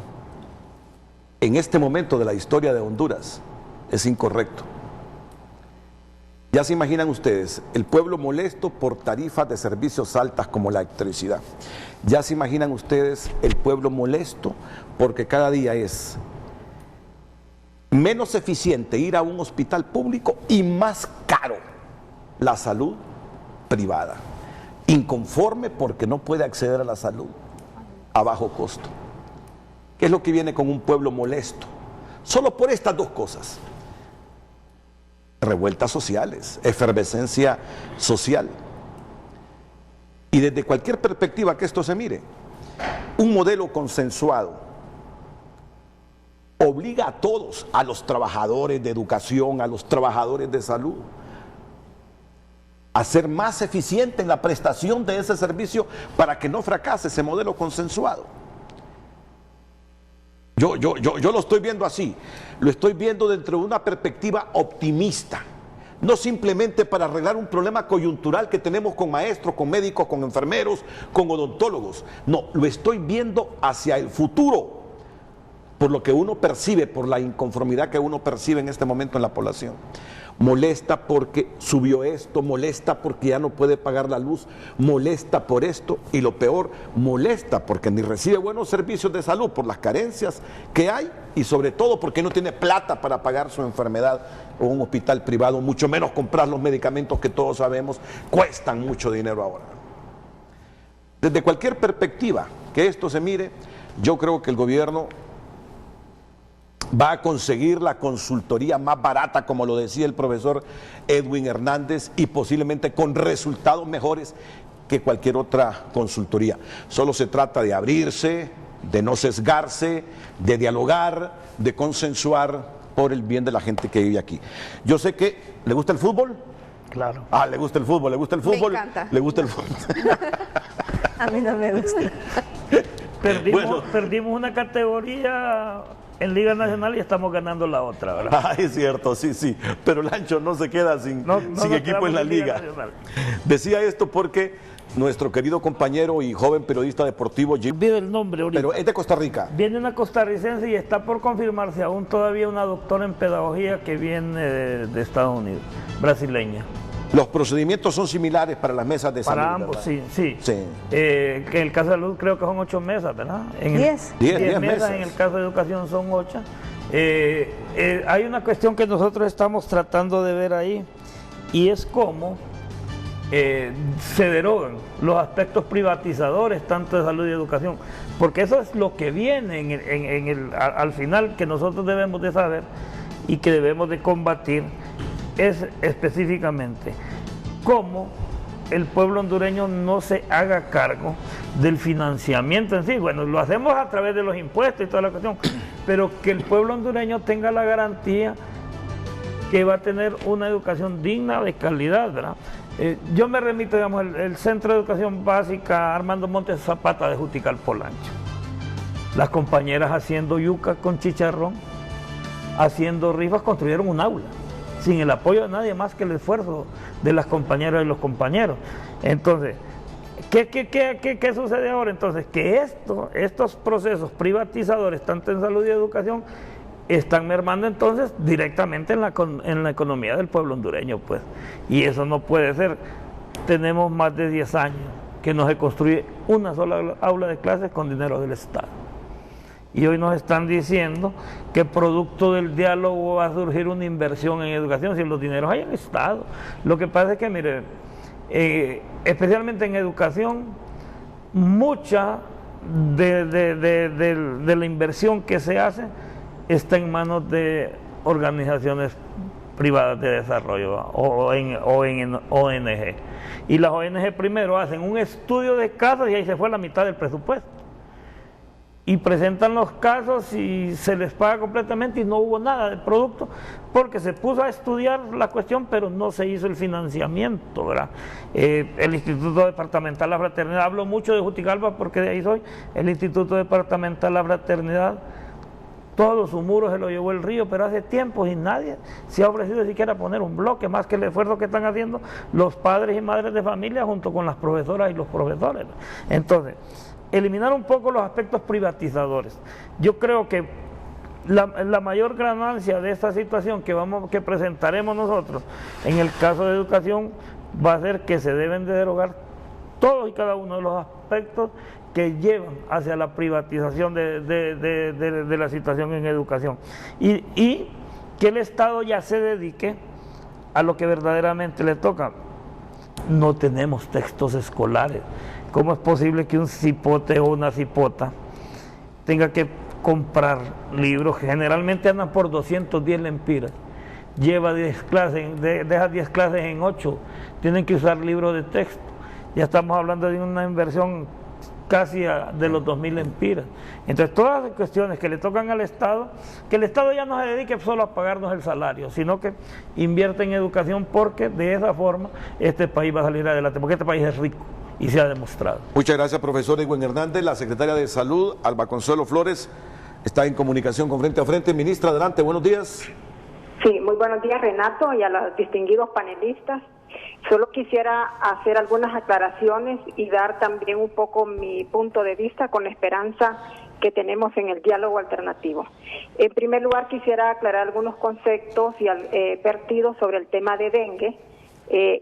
en este momento de la historia de Honduras es incorrecto. Ya se imaginan ustedes, el pueblo molesto por tarifas de servicios altas como la electricidad. Ya se imaginan ustedes el pueblo molesto porque cada día es menos eficiente ir a un hospital público y más caro la salud privada. Inconforme porque no puede acceder a la salud a bajo costo. ¿Qué es lo que viene con un pueblo molesto? Solo por estas dos cosas. Revueltas sociales, efervescencia social. Y desde cualquier perspectiva que esto se mire, un modelo consensuado obliga a todos, a los trabajadores de educación, a los trabajadores de salud, a ser más eficiente en la prestación de ese servicio para que no fracase ese modelo consensuado. Yo lo estoy viendo así, lo estoy viendo dentro de una perspectiva optimista, no simplemente para arreglar un problema coyuntural que tenemos con maestros, con médicos, con enfermeros, con odontólogos. No, lo estoy viendo hacia el futuro, por lo que uno percibe, por la inconformidad que uno percibe en este momento en la población. Molesta porque subió esto, molesta porque ya no puede pagar la luz, molesta por esto y lo peor, molesta porque ni recibe buenos servicios de salud por las carencias que hay y sobre todo porque no tiene plata para pagar su enfermedad o un hospital privado, mucho menos comprar los medicamentos que todos sabemos cuestan mucho dinero ahora. Desde cualquier perspectiva que esto se mire, yo creo que el gobierno va a conseguir la consultoría más barata, como lo decía el profesor Edwin Hernández, y posiblemente con resultados mejores que cualquier otra consultoría. Solo se trata de abrirse, de no sesgarse, de dialogar, de consensuar por el bien de la gente que vive aquí. Yo sé que, ¿le gusta el fútbol? Claro. Ah, le gusta el fútbol, le gusta el fútbol. Me encanta. Le gusta el fútbol. A mí no me gusta. Perdimos una categoría en Liga Nacional y estamos ganando la otra, ¿verdad? Ah, es cierto, sí, pero Lancho no se queda sin equipo en la liga. Decía esto porque nuestro querido compañero y joven periodista deportivo Olvide el nombre ahorita. pero es de Costa Rica. Viene una costarricense y está por confirmarse aún todavía una doctora en pedagogía que viene de Estados Unidos, brasileña. Los procedimientos son similares para las mesas de salud. Para ambos, ¿verdad? sí. Que en el caso de salud creo que son 8 mesas, ¿verdad? 10. 10 mesas. En el caso de educación son 8. Hay una cuestión que nosotros estamos tratando de ver ahí y es cómo se derogan los aspectos privatizadores tanto de salud y educación, porque eso es lo que viene al final que nosotros debemos de saber y que debemos de combatir. Es específicamente cómo el pueblo hondureño no se haga cargo del financiamiento en sí. Bueno, lo hacemos a través de los impuestos y toda la cuestión, pero que el pueblo hondureño tenga la garantía que va a tener una educación digna, de calidad, ¿verdad? Yo me remito, digamos, el Centro de Educación Básica Armando Montes Zapata de Juticalpolancho. Las compañeras haciendo yuca con chicharrón, haciendo rifas, construyeron un aula. sin el apoyo de nadie más que el esfuerzo de las compañeras y los compañeros. Entonces, ¿qué sucede ahora? Entonces, que estos procesos privatizadores, tanto en salud y educación, están mermando entonces directamente en la economía del pueblo hondureño, pues. Y eso no puede ser. Tenemos más de 10 años que no se construye una sola aula de clases con dinero del Estado. Y hoy nos están diciendo que producto del diálogo va a surgir una inversión en educación, si los dineros hayan estado. Lo que pasa es que, mire, especialmente en educación, mucha de la inversión que se hace está en manos de organizaciones privadas de desarrollo o en ONG. Y las ONG primero hacen un estudio de casos y ahí se fue la mitad del presupuesto. Y presentan los casos y se les paga completamente y no hubo nada de producto porque se puso a estudiar la cuestión, pero no se hizo el financiamiento, ¿verdad? El Instituto Departamental de la Fraternidad, hablo mucho de Jutigalpa porque de ahí soy, el Instituto Departamental de la Fraternidad, todo su muro se lo llevó el río, pero hace tiempo y nadie se ha ofrecido siquiera poner un bloque, más que el esfuerzo que están haciendo los padres y madres de familia junto con las profesoras y los profesores. Entonces, eliminar un poco los aspectos privatizadores. Yo creo que la mayor ganancia de esta situación que presentaremos nosotros en el caso de educación va a ser que se deben de derogar todos y cada uno de los aspectos que llevan hacia la privatización de la situación en educación y que el Estado ya se dedique a lo que verdaderamente le toca. No tenemos textos escolares. ¿Cómo es posible que un cipote o una cipota tenga que comprar libros? Generalmente andan por 210 lempiras. Lleva 10 clases, deja 10 clases en 8. Tienen que usar libros de texto. Ya estamos hablando de una inversión casi de los 2.000 lempiras. Entonces, todas las cuestiones que le tocan al Estado, que el Estado ya no se dedique solo a pagarnos el salario, sino que invierte en educación, porque de esa forma este país va a salir adelante, porque este país es rico y se ha demostrado. Muchas gracias, profesor Edwin Hernández. La secretaria de Salud, Alba Consuelo Flores, está en comunicación con Frente a Frente. Ministra, adelante, buenos días. Sí, muy buenos días, Renato, y a los distinguidos panelistas. Solo quisiera hacer algunas aclaraciones y dar también un poco mi punto de vista con la esperanza que tenemos en el diálogo alternativo. En primer lugar, quisiera aclarar algunos conceptos vertidos sobre el tema de dengue.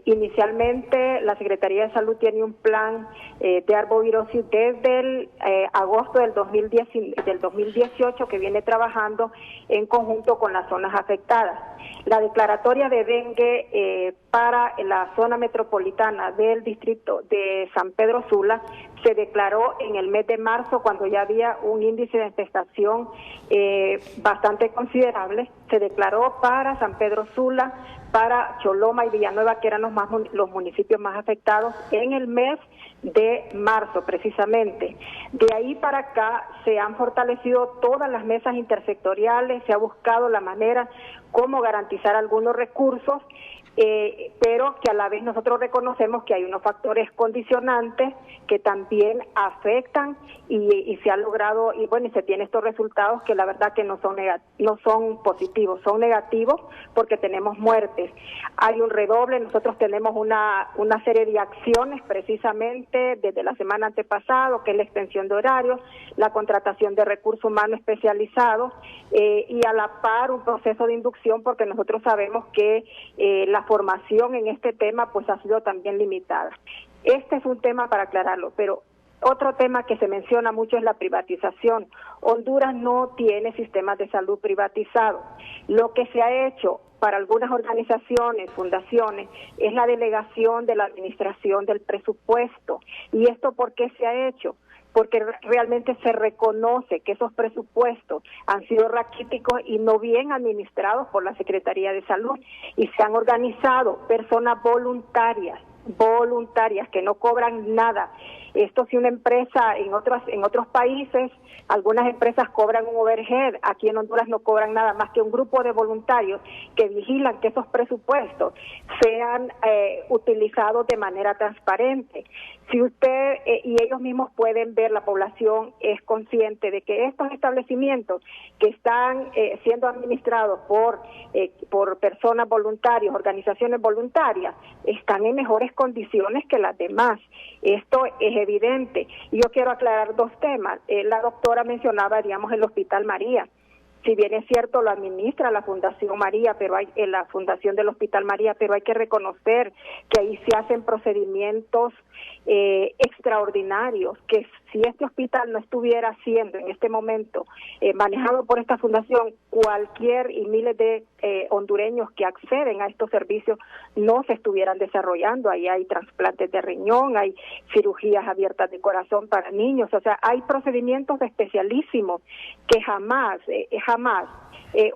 Inicialmente, la Secretaría de Salud tiene un plan de arbovirosis desde el agosto del 2018 que viene trabajando en conjunto con las zonas afectadas. La declaratoria de dengue para la zona metropolitana del distrito de San Pedro Sula se declaró en el mes de marzo, cuando ya había un índice de infestación bastante considerable. Se declaró para San Pedro Sula, para Choloma y Villanueva, que eran los municipios más afectados, en el mes de marzo precisamente. De ahí para acá se han fortalecido todas las mesas intersectoriales, se ha buscado la manera cómo garantizar algunos recursos, pero que a la vez nosotros reconocemos que hay unos factores condicionantes que también afectan y se ha logrado, y bueno, y se tienen estos resultados que la verdad que no son positivos, son negativos porque tenemos muertes. Hay un redoble, nosotros tenemos una serie de acciones precisamente desde la semana antepasada, que es la extensión de horarios, la contratación de recursos humanos especializados y a la par un proceso de inducción, porque nosotros sabemos que la formación en este tema pues ha sido también limitada. Este es un tema para aclararlo, pero otro tema que se menciona mucho es la privatización. Honduras no tiene sistemas de salud privatizados. Lo que se ha hecho para algunas organizaciones, fundaciones, es la delegación de la administración del presupuesto. ¿Y esto por qué se ha hecho? Porque realmente se reconoce que esos presupuestos han sido raquíticos y no bien administrados por la Secretaría de Salud, y se han organizado personas voluntarias que no cobran nada Esto, si una empresa en otros países, algunas empresas cobran un overhead, aquí en Honduras no cobran nada más que un grupo de voluntarios que vigilan que esos presupuestos sean utilizados de manera transparente. Si usted y ellos mismos pueden ver, la población es consciente de que estos establecimientos que están siendo administrados por personas voluntarias, organizaciones voluntarias, están en mejores condiciones que las demás. Esto es evidente. Y yo quiero aclarar dos temas. La doctora mencionaba, digamos, el Hospital María. Si bien es cierto, lo administra la Fundación María, pero hay la Fundación del Hospital María, pero hay que reconocer que ahí se hacen procedimientos extraordinarios, que si este hospital no estuviera siendo en este momento manejado por esta fundación, cualquier y miles de hondureños que acceden a estos servicios no se estuvieran desarrollando. Ahí hay trasplantes de riñón, hay cirugías abiertas de corazón para niños, o sea, hay procedimientos especialísimos que jamás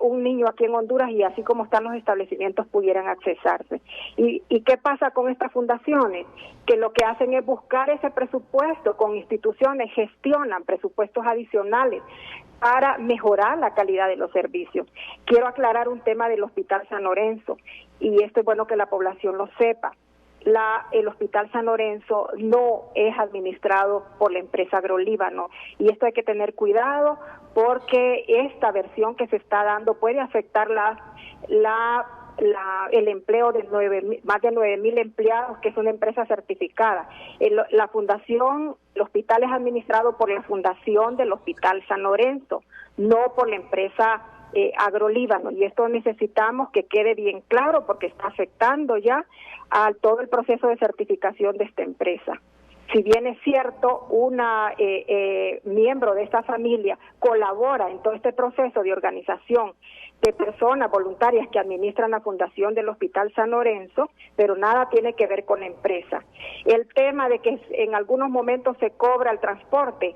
un niño aquí en Honduras, y así como están los establecimientos, pudieran accesarse. ¿Y qué pasa con estas fundaciones? Que lo que hacen es buscar ese presupuesto con instituciones, gestionan presupuestos adicionales para mejorar la calidad de los servicios. Quiero aclarar un tema del Hospital San Lorenzo, y esto es bueno que la población lo sepa. El Hospital San Lorenzo no es administrado por la empresa Agrolíbano, y esto hay que tener cuidado porque esta versión que se está dando puede afectar el empleo de más de 9,000 empleados, que es una empresa certificada. La fundación, el hospital es administrado por la fundación del Hospital San Lorenzo, no por la empresa Agrolíbano, y esto necesitamos que quede bien claro porque está afectando ya a todo el proceso de certificación de esta empresa. Si bien es cierto, una miembro de esta familia colabora en todo este proceso de organización de personas voluntarias que administran la fundación del Hospital San Lorenzo, pero nada tiene que ver con la empresa. El tema de que en algunos momentos se cobra el transporte,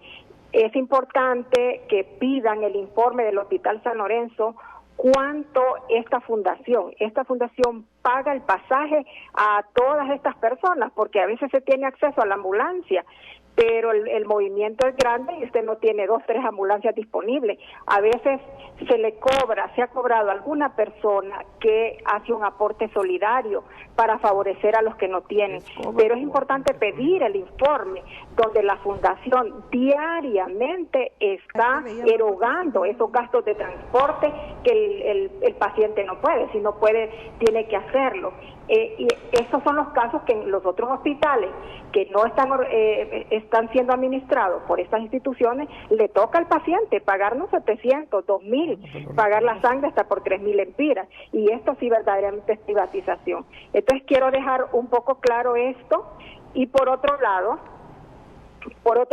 es importante que pidan el informe del Hospital San Lorenzo cuánto esta fundación paga el pasaje a todas estas personas, porque a veces se tiene acceso a la ambulancia, pero el movimiento es grande y usted no tiene 2, 3 ambulancias disponibles. A veces se ha cobrado a alguna persona que hace un aporte solidario para favorecer a los que no tienen. Pero es importante pedir el informe donde la fundación diariamente está erogando esos gastos de transporte que el paciente no puede. Si no puede, tiene que hacerlo. Y esos son los casos que en los otros hospitales que no están siendo administrados por estas instituciones, le toca al paciente pagarnos 700, 2,000, pagar la sangre hasta por 3,000 empiras, y esto sí verdaderamente es privatización. Entonces quiero dejar un poco claro esto. Y por otro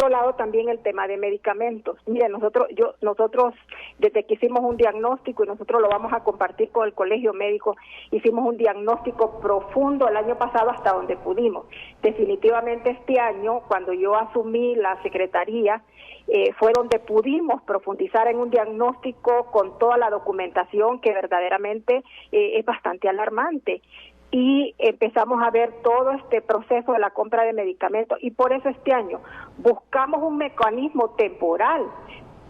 lado también el tema de medicamentos. Mire, nosotros desde que hicimos un diagnóstico, y nosotros lo vamos a compartir con el Colegio Médico, hicimos un diagnóstico profundo el año pasado hasta donde pudimos. Definitivamente este año, cuando yo asumí la secretaría, fue donde pudimos profundizar en un diagnóstico con toda la documentación que verdaderamente es bastante alarmante. Y empezamos a ver todo este proceso de la compra de medicamentos, y por eso este año buscamos un mecanismo temporal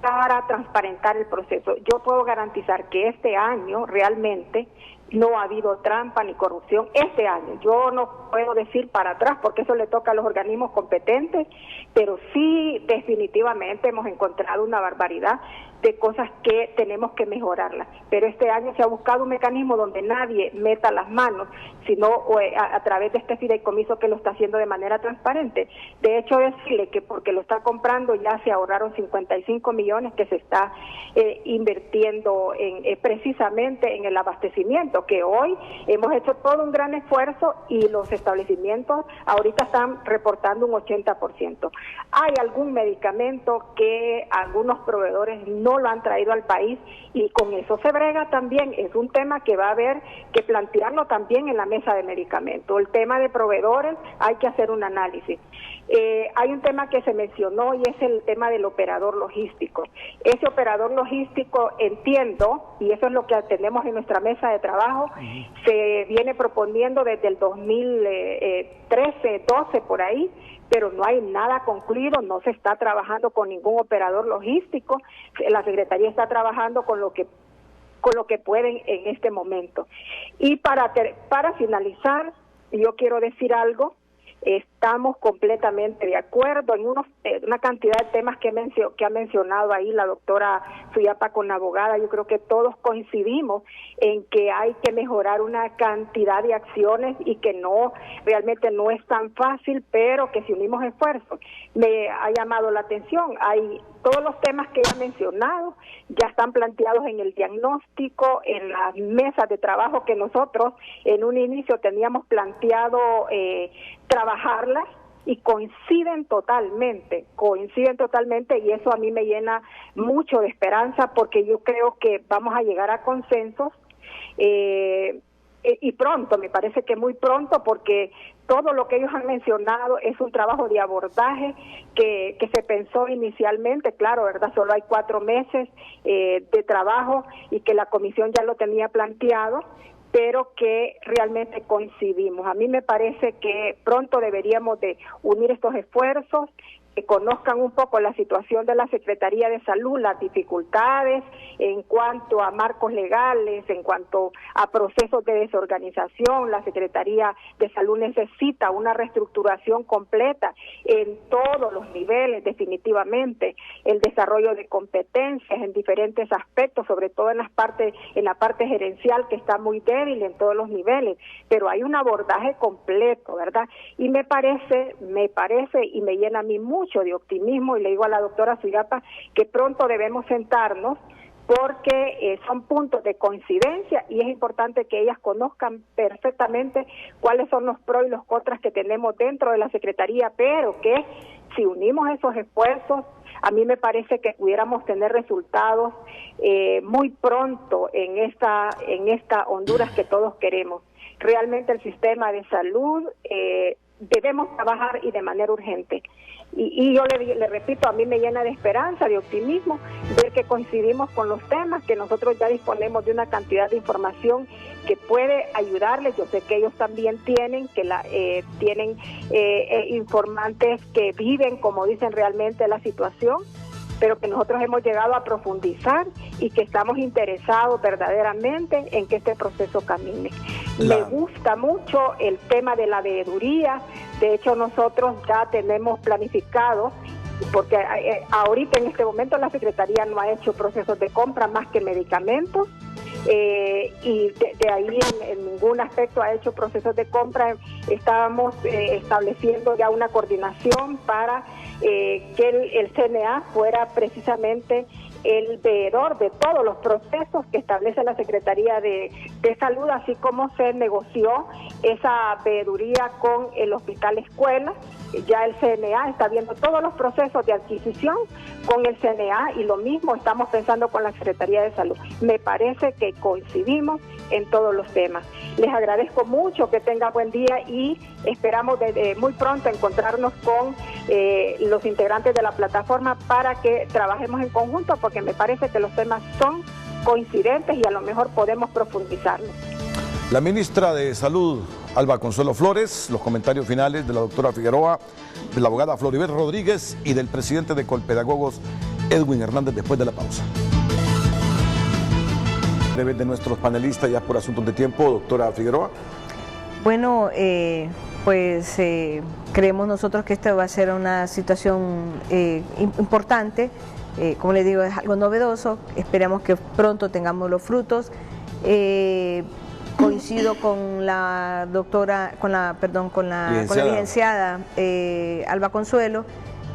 para transparentar el proceso. Yo puedo garantizar que este año realmente no ha habido trampa ni corrupción. Este año yo no puedo decir para atrás porque eso le toca a los organismos competentes, pero sí definitivamente hemos encontrado una barbaridad de cosas que tenemos que mejorarlas. Pero este año se ha buscado un mecanismo donde nadie meta las manos, sino a través de este fideicomiso que lo está haciendo de manera transparente. De hecho, decirle que porque lo está comprando ya se ahorraron 55 millones que se está invirtiendo precisamente en el abastecimiento, que hoy hemos hecho todo un gran esfuerzo y los establecimientos ahorita están reportando un 80%. Hay algún medicamento que algunos proveedores no lo han traído al país, y con eso se brega también. Es un tema que va a haber que plantearlo también en la mesa de medicamentos. El tema de proveedores, hay que hacer un análisis. Hay un tema que se mencionó y es el tema del operador logístico. Ese operador logístico, entiendo, y eso es lo que tenemos en nuestra mesa de trabajo, trabajo se viene proponiendo desde el 2013, 12 por ahí, pero no hay nada concluido, no se está trabajando con ningún operador logístico, la Secretaría está trabajando con lo que pueden en este momento. Y para finalizar, yo quiero decir algo. Estamos completamente de acuerdo en una cantidad de temas que ha mencionado ahí la doctora Suyapa con la abogada. Yo creo que todos coincidimos en que hay que mejorar una cantidad de acciones y que realmente no es tan fácil, pero que si unimos esfuerzos, me ha llamado la atención. Todos los temas que he mencionado ya están planteados en el diagnóstico, en las mesas de trabajo que nosotros en un inicio teníamos planteado trabajarlas, y coinciden totalmente, y eso a mí me llena mucho de esperanza, porque yo creo que vamos a llegar a consensos y pronto, me parece que muy pronto, porque todo lo que ellos han mencionado es un trabajo de abordaje que se pensó inicialmente, claro, ¿verdad? Solo hay 4 meses de trabajo y que la comisión ya lo tenía planteado, pero que realmente coincidimos. A mí me parece que pronto deberíamos de unir estos esfuerzos, que conozcan un poco la situación de la Secretaría de Salud, las dificultades en cuanto a marcos legales, en cuanto a procesos de desorganización. La Secretaría de Salud necesita una reestructuración completa en todos los niveles, definitivamente, el desarrollo de competencias en diferentes aspectos, sobre todo en la parte gerencial, que está muy débil en todos los niveles, pero hay un abordaje completo, ¿verdad? Y me parece y me llena a mí mucho de optimismo, y le digo a la doctora Suyapa que pronto debemos sentarnos, porque son puntos de coincidencia y es importante que ellas conozcan perfectamente cuáles son los pros y los contras que tenemos dentro de la Secretaría, pero que si unimos esos esfuerzos, a mí me parece que pudiéramos tener resultados muy pronto en esta Honduras que todos queremos. Realmente el sistema de salud debemos trabajar, y de manera urgente. Y yo le repito, a mí me llena de esperanza, de optimismo, ver que coincidimos con los temas, que nosotros ya disponemos de una cantidad de información que puede ayudarles. Yo sé que ellos también tienen informantes que viven, como dicen, realmente la situación, pero que nosotros hemos llegado a profundizar y que estamos interesados verdaderamente en que este proceso camine. Me gusta mucho el tema de la veeduría. De hecho, nosotros ya tenemos planificado, porque ahorita en este momento la Secretaría no ha hecho procesos de compra más que medicamentos, y de ahí en ningún aspecto ha hecho procesos de compra. Estábamos estableciendo ya una coordinación para que el CNA fuera precisamente el veedor de todos los procesos que establece la Secretaría de Salud, así como se negoció esa veeduría con el Hospital Escuela. Ya el CNA está viendo todos los procesos de adquisición con el CNA, y lo mismo estamos pensando con la Secretaría de Salud. Me parece que coincidimos en todos los temas. Les agradezco mucho, que tengan buen día, y esperamos muy pronto encontrarnos con los integrantes de la plataforma para que trabajemos en conjunto, porque me parece que los temas son coincidentes y a lo mejor podemos profundizarlos. La ministra de Salud, Alba Consuelo Flores, los comentarios finales de la doctora Figueroa, de la abogada Floribel Rodríguez y del presidente de Colpedagogos, Edwin Hernández, después de la pausa. Breve de nuestros panelistas, ya por asuntos de tiempo, doctora Figueroa. Bueno, creemos nosotros que esta va a ser una situación importante. Como les digo, es algo novedoso, esperamos que pronto tengamos los frutos. Coincido con la licenciada Alba Consuelo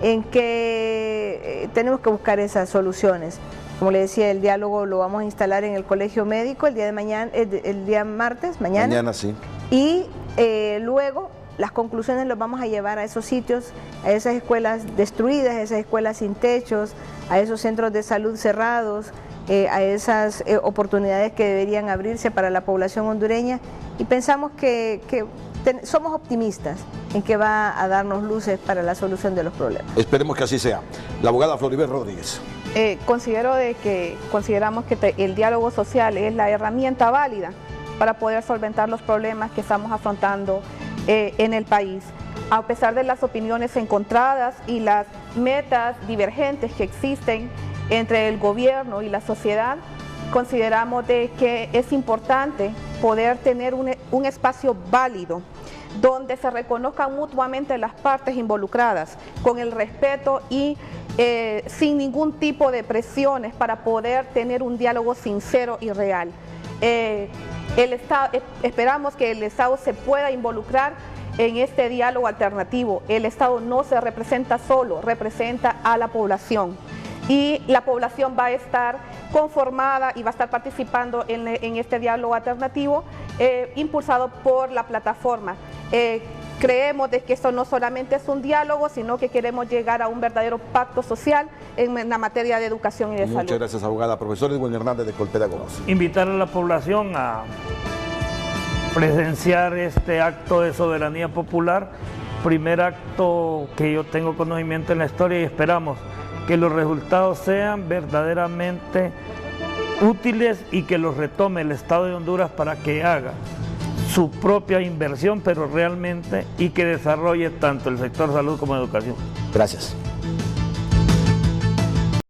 en que tenemos que buscar esas soluciones. Como le decía, el diálogo lo vamos a instalar en el Colegio Médico el día de mañana, el día martes, mañana. Mañana sí. Y luego las conclusiones las vamos a llevar a esos sitios, a esas escuelas destruidas, a esas escuelas sin techos, a esos centros de salud cerrados, a esas oportunidades que deberían abrirse para la población hondureña, y pensamos que somos optimistas en que va a darnos luces para la solución de los problemas. Esperemos que así sea. La abogada Floribel Rodríguez. Consideramos que el diálogo social es la herramienta válida para poder solventar los problemas que estamos afrontando en el país. A pesar de las opiniones encontradas y las metas divergentes que existen entre el gobierno y la sociedad, consideramos de que es importante poder tener un espacio válido donde se reconozcan mutuamente las partes involucradas con el respeto y sin ningún tipo de presiones para poder tener un diálogo sincero y real. Esperamos que el Estado se pueda involucrar en este diálogo alternativo. El Estado no se representa solo, representa a la población. Y la población va a estar conformada y va a estar participando en este diálogo alternativo impulsado por la plataforma. Creemos de que esto no solamente es un diálogo, sino que queremos llegar a un verdadero pacto social en la materia de educación y de salud. Muchas gracias, abogada. Profesor Edwin Hernández de Colpedagogos. Invitar a la población a presenciar este acto de soberanía popular, primer acto que yo tengo conocimiento en la historia, y esperamos que los resultados sean verdaderamente útiles y que los retome el Estado de Honduras para que haga su propia inversión, pero realmente, y que desarrolle tanto el sector salud como educación. Gracias.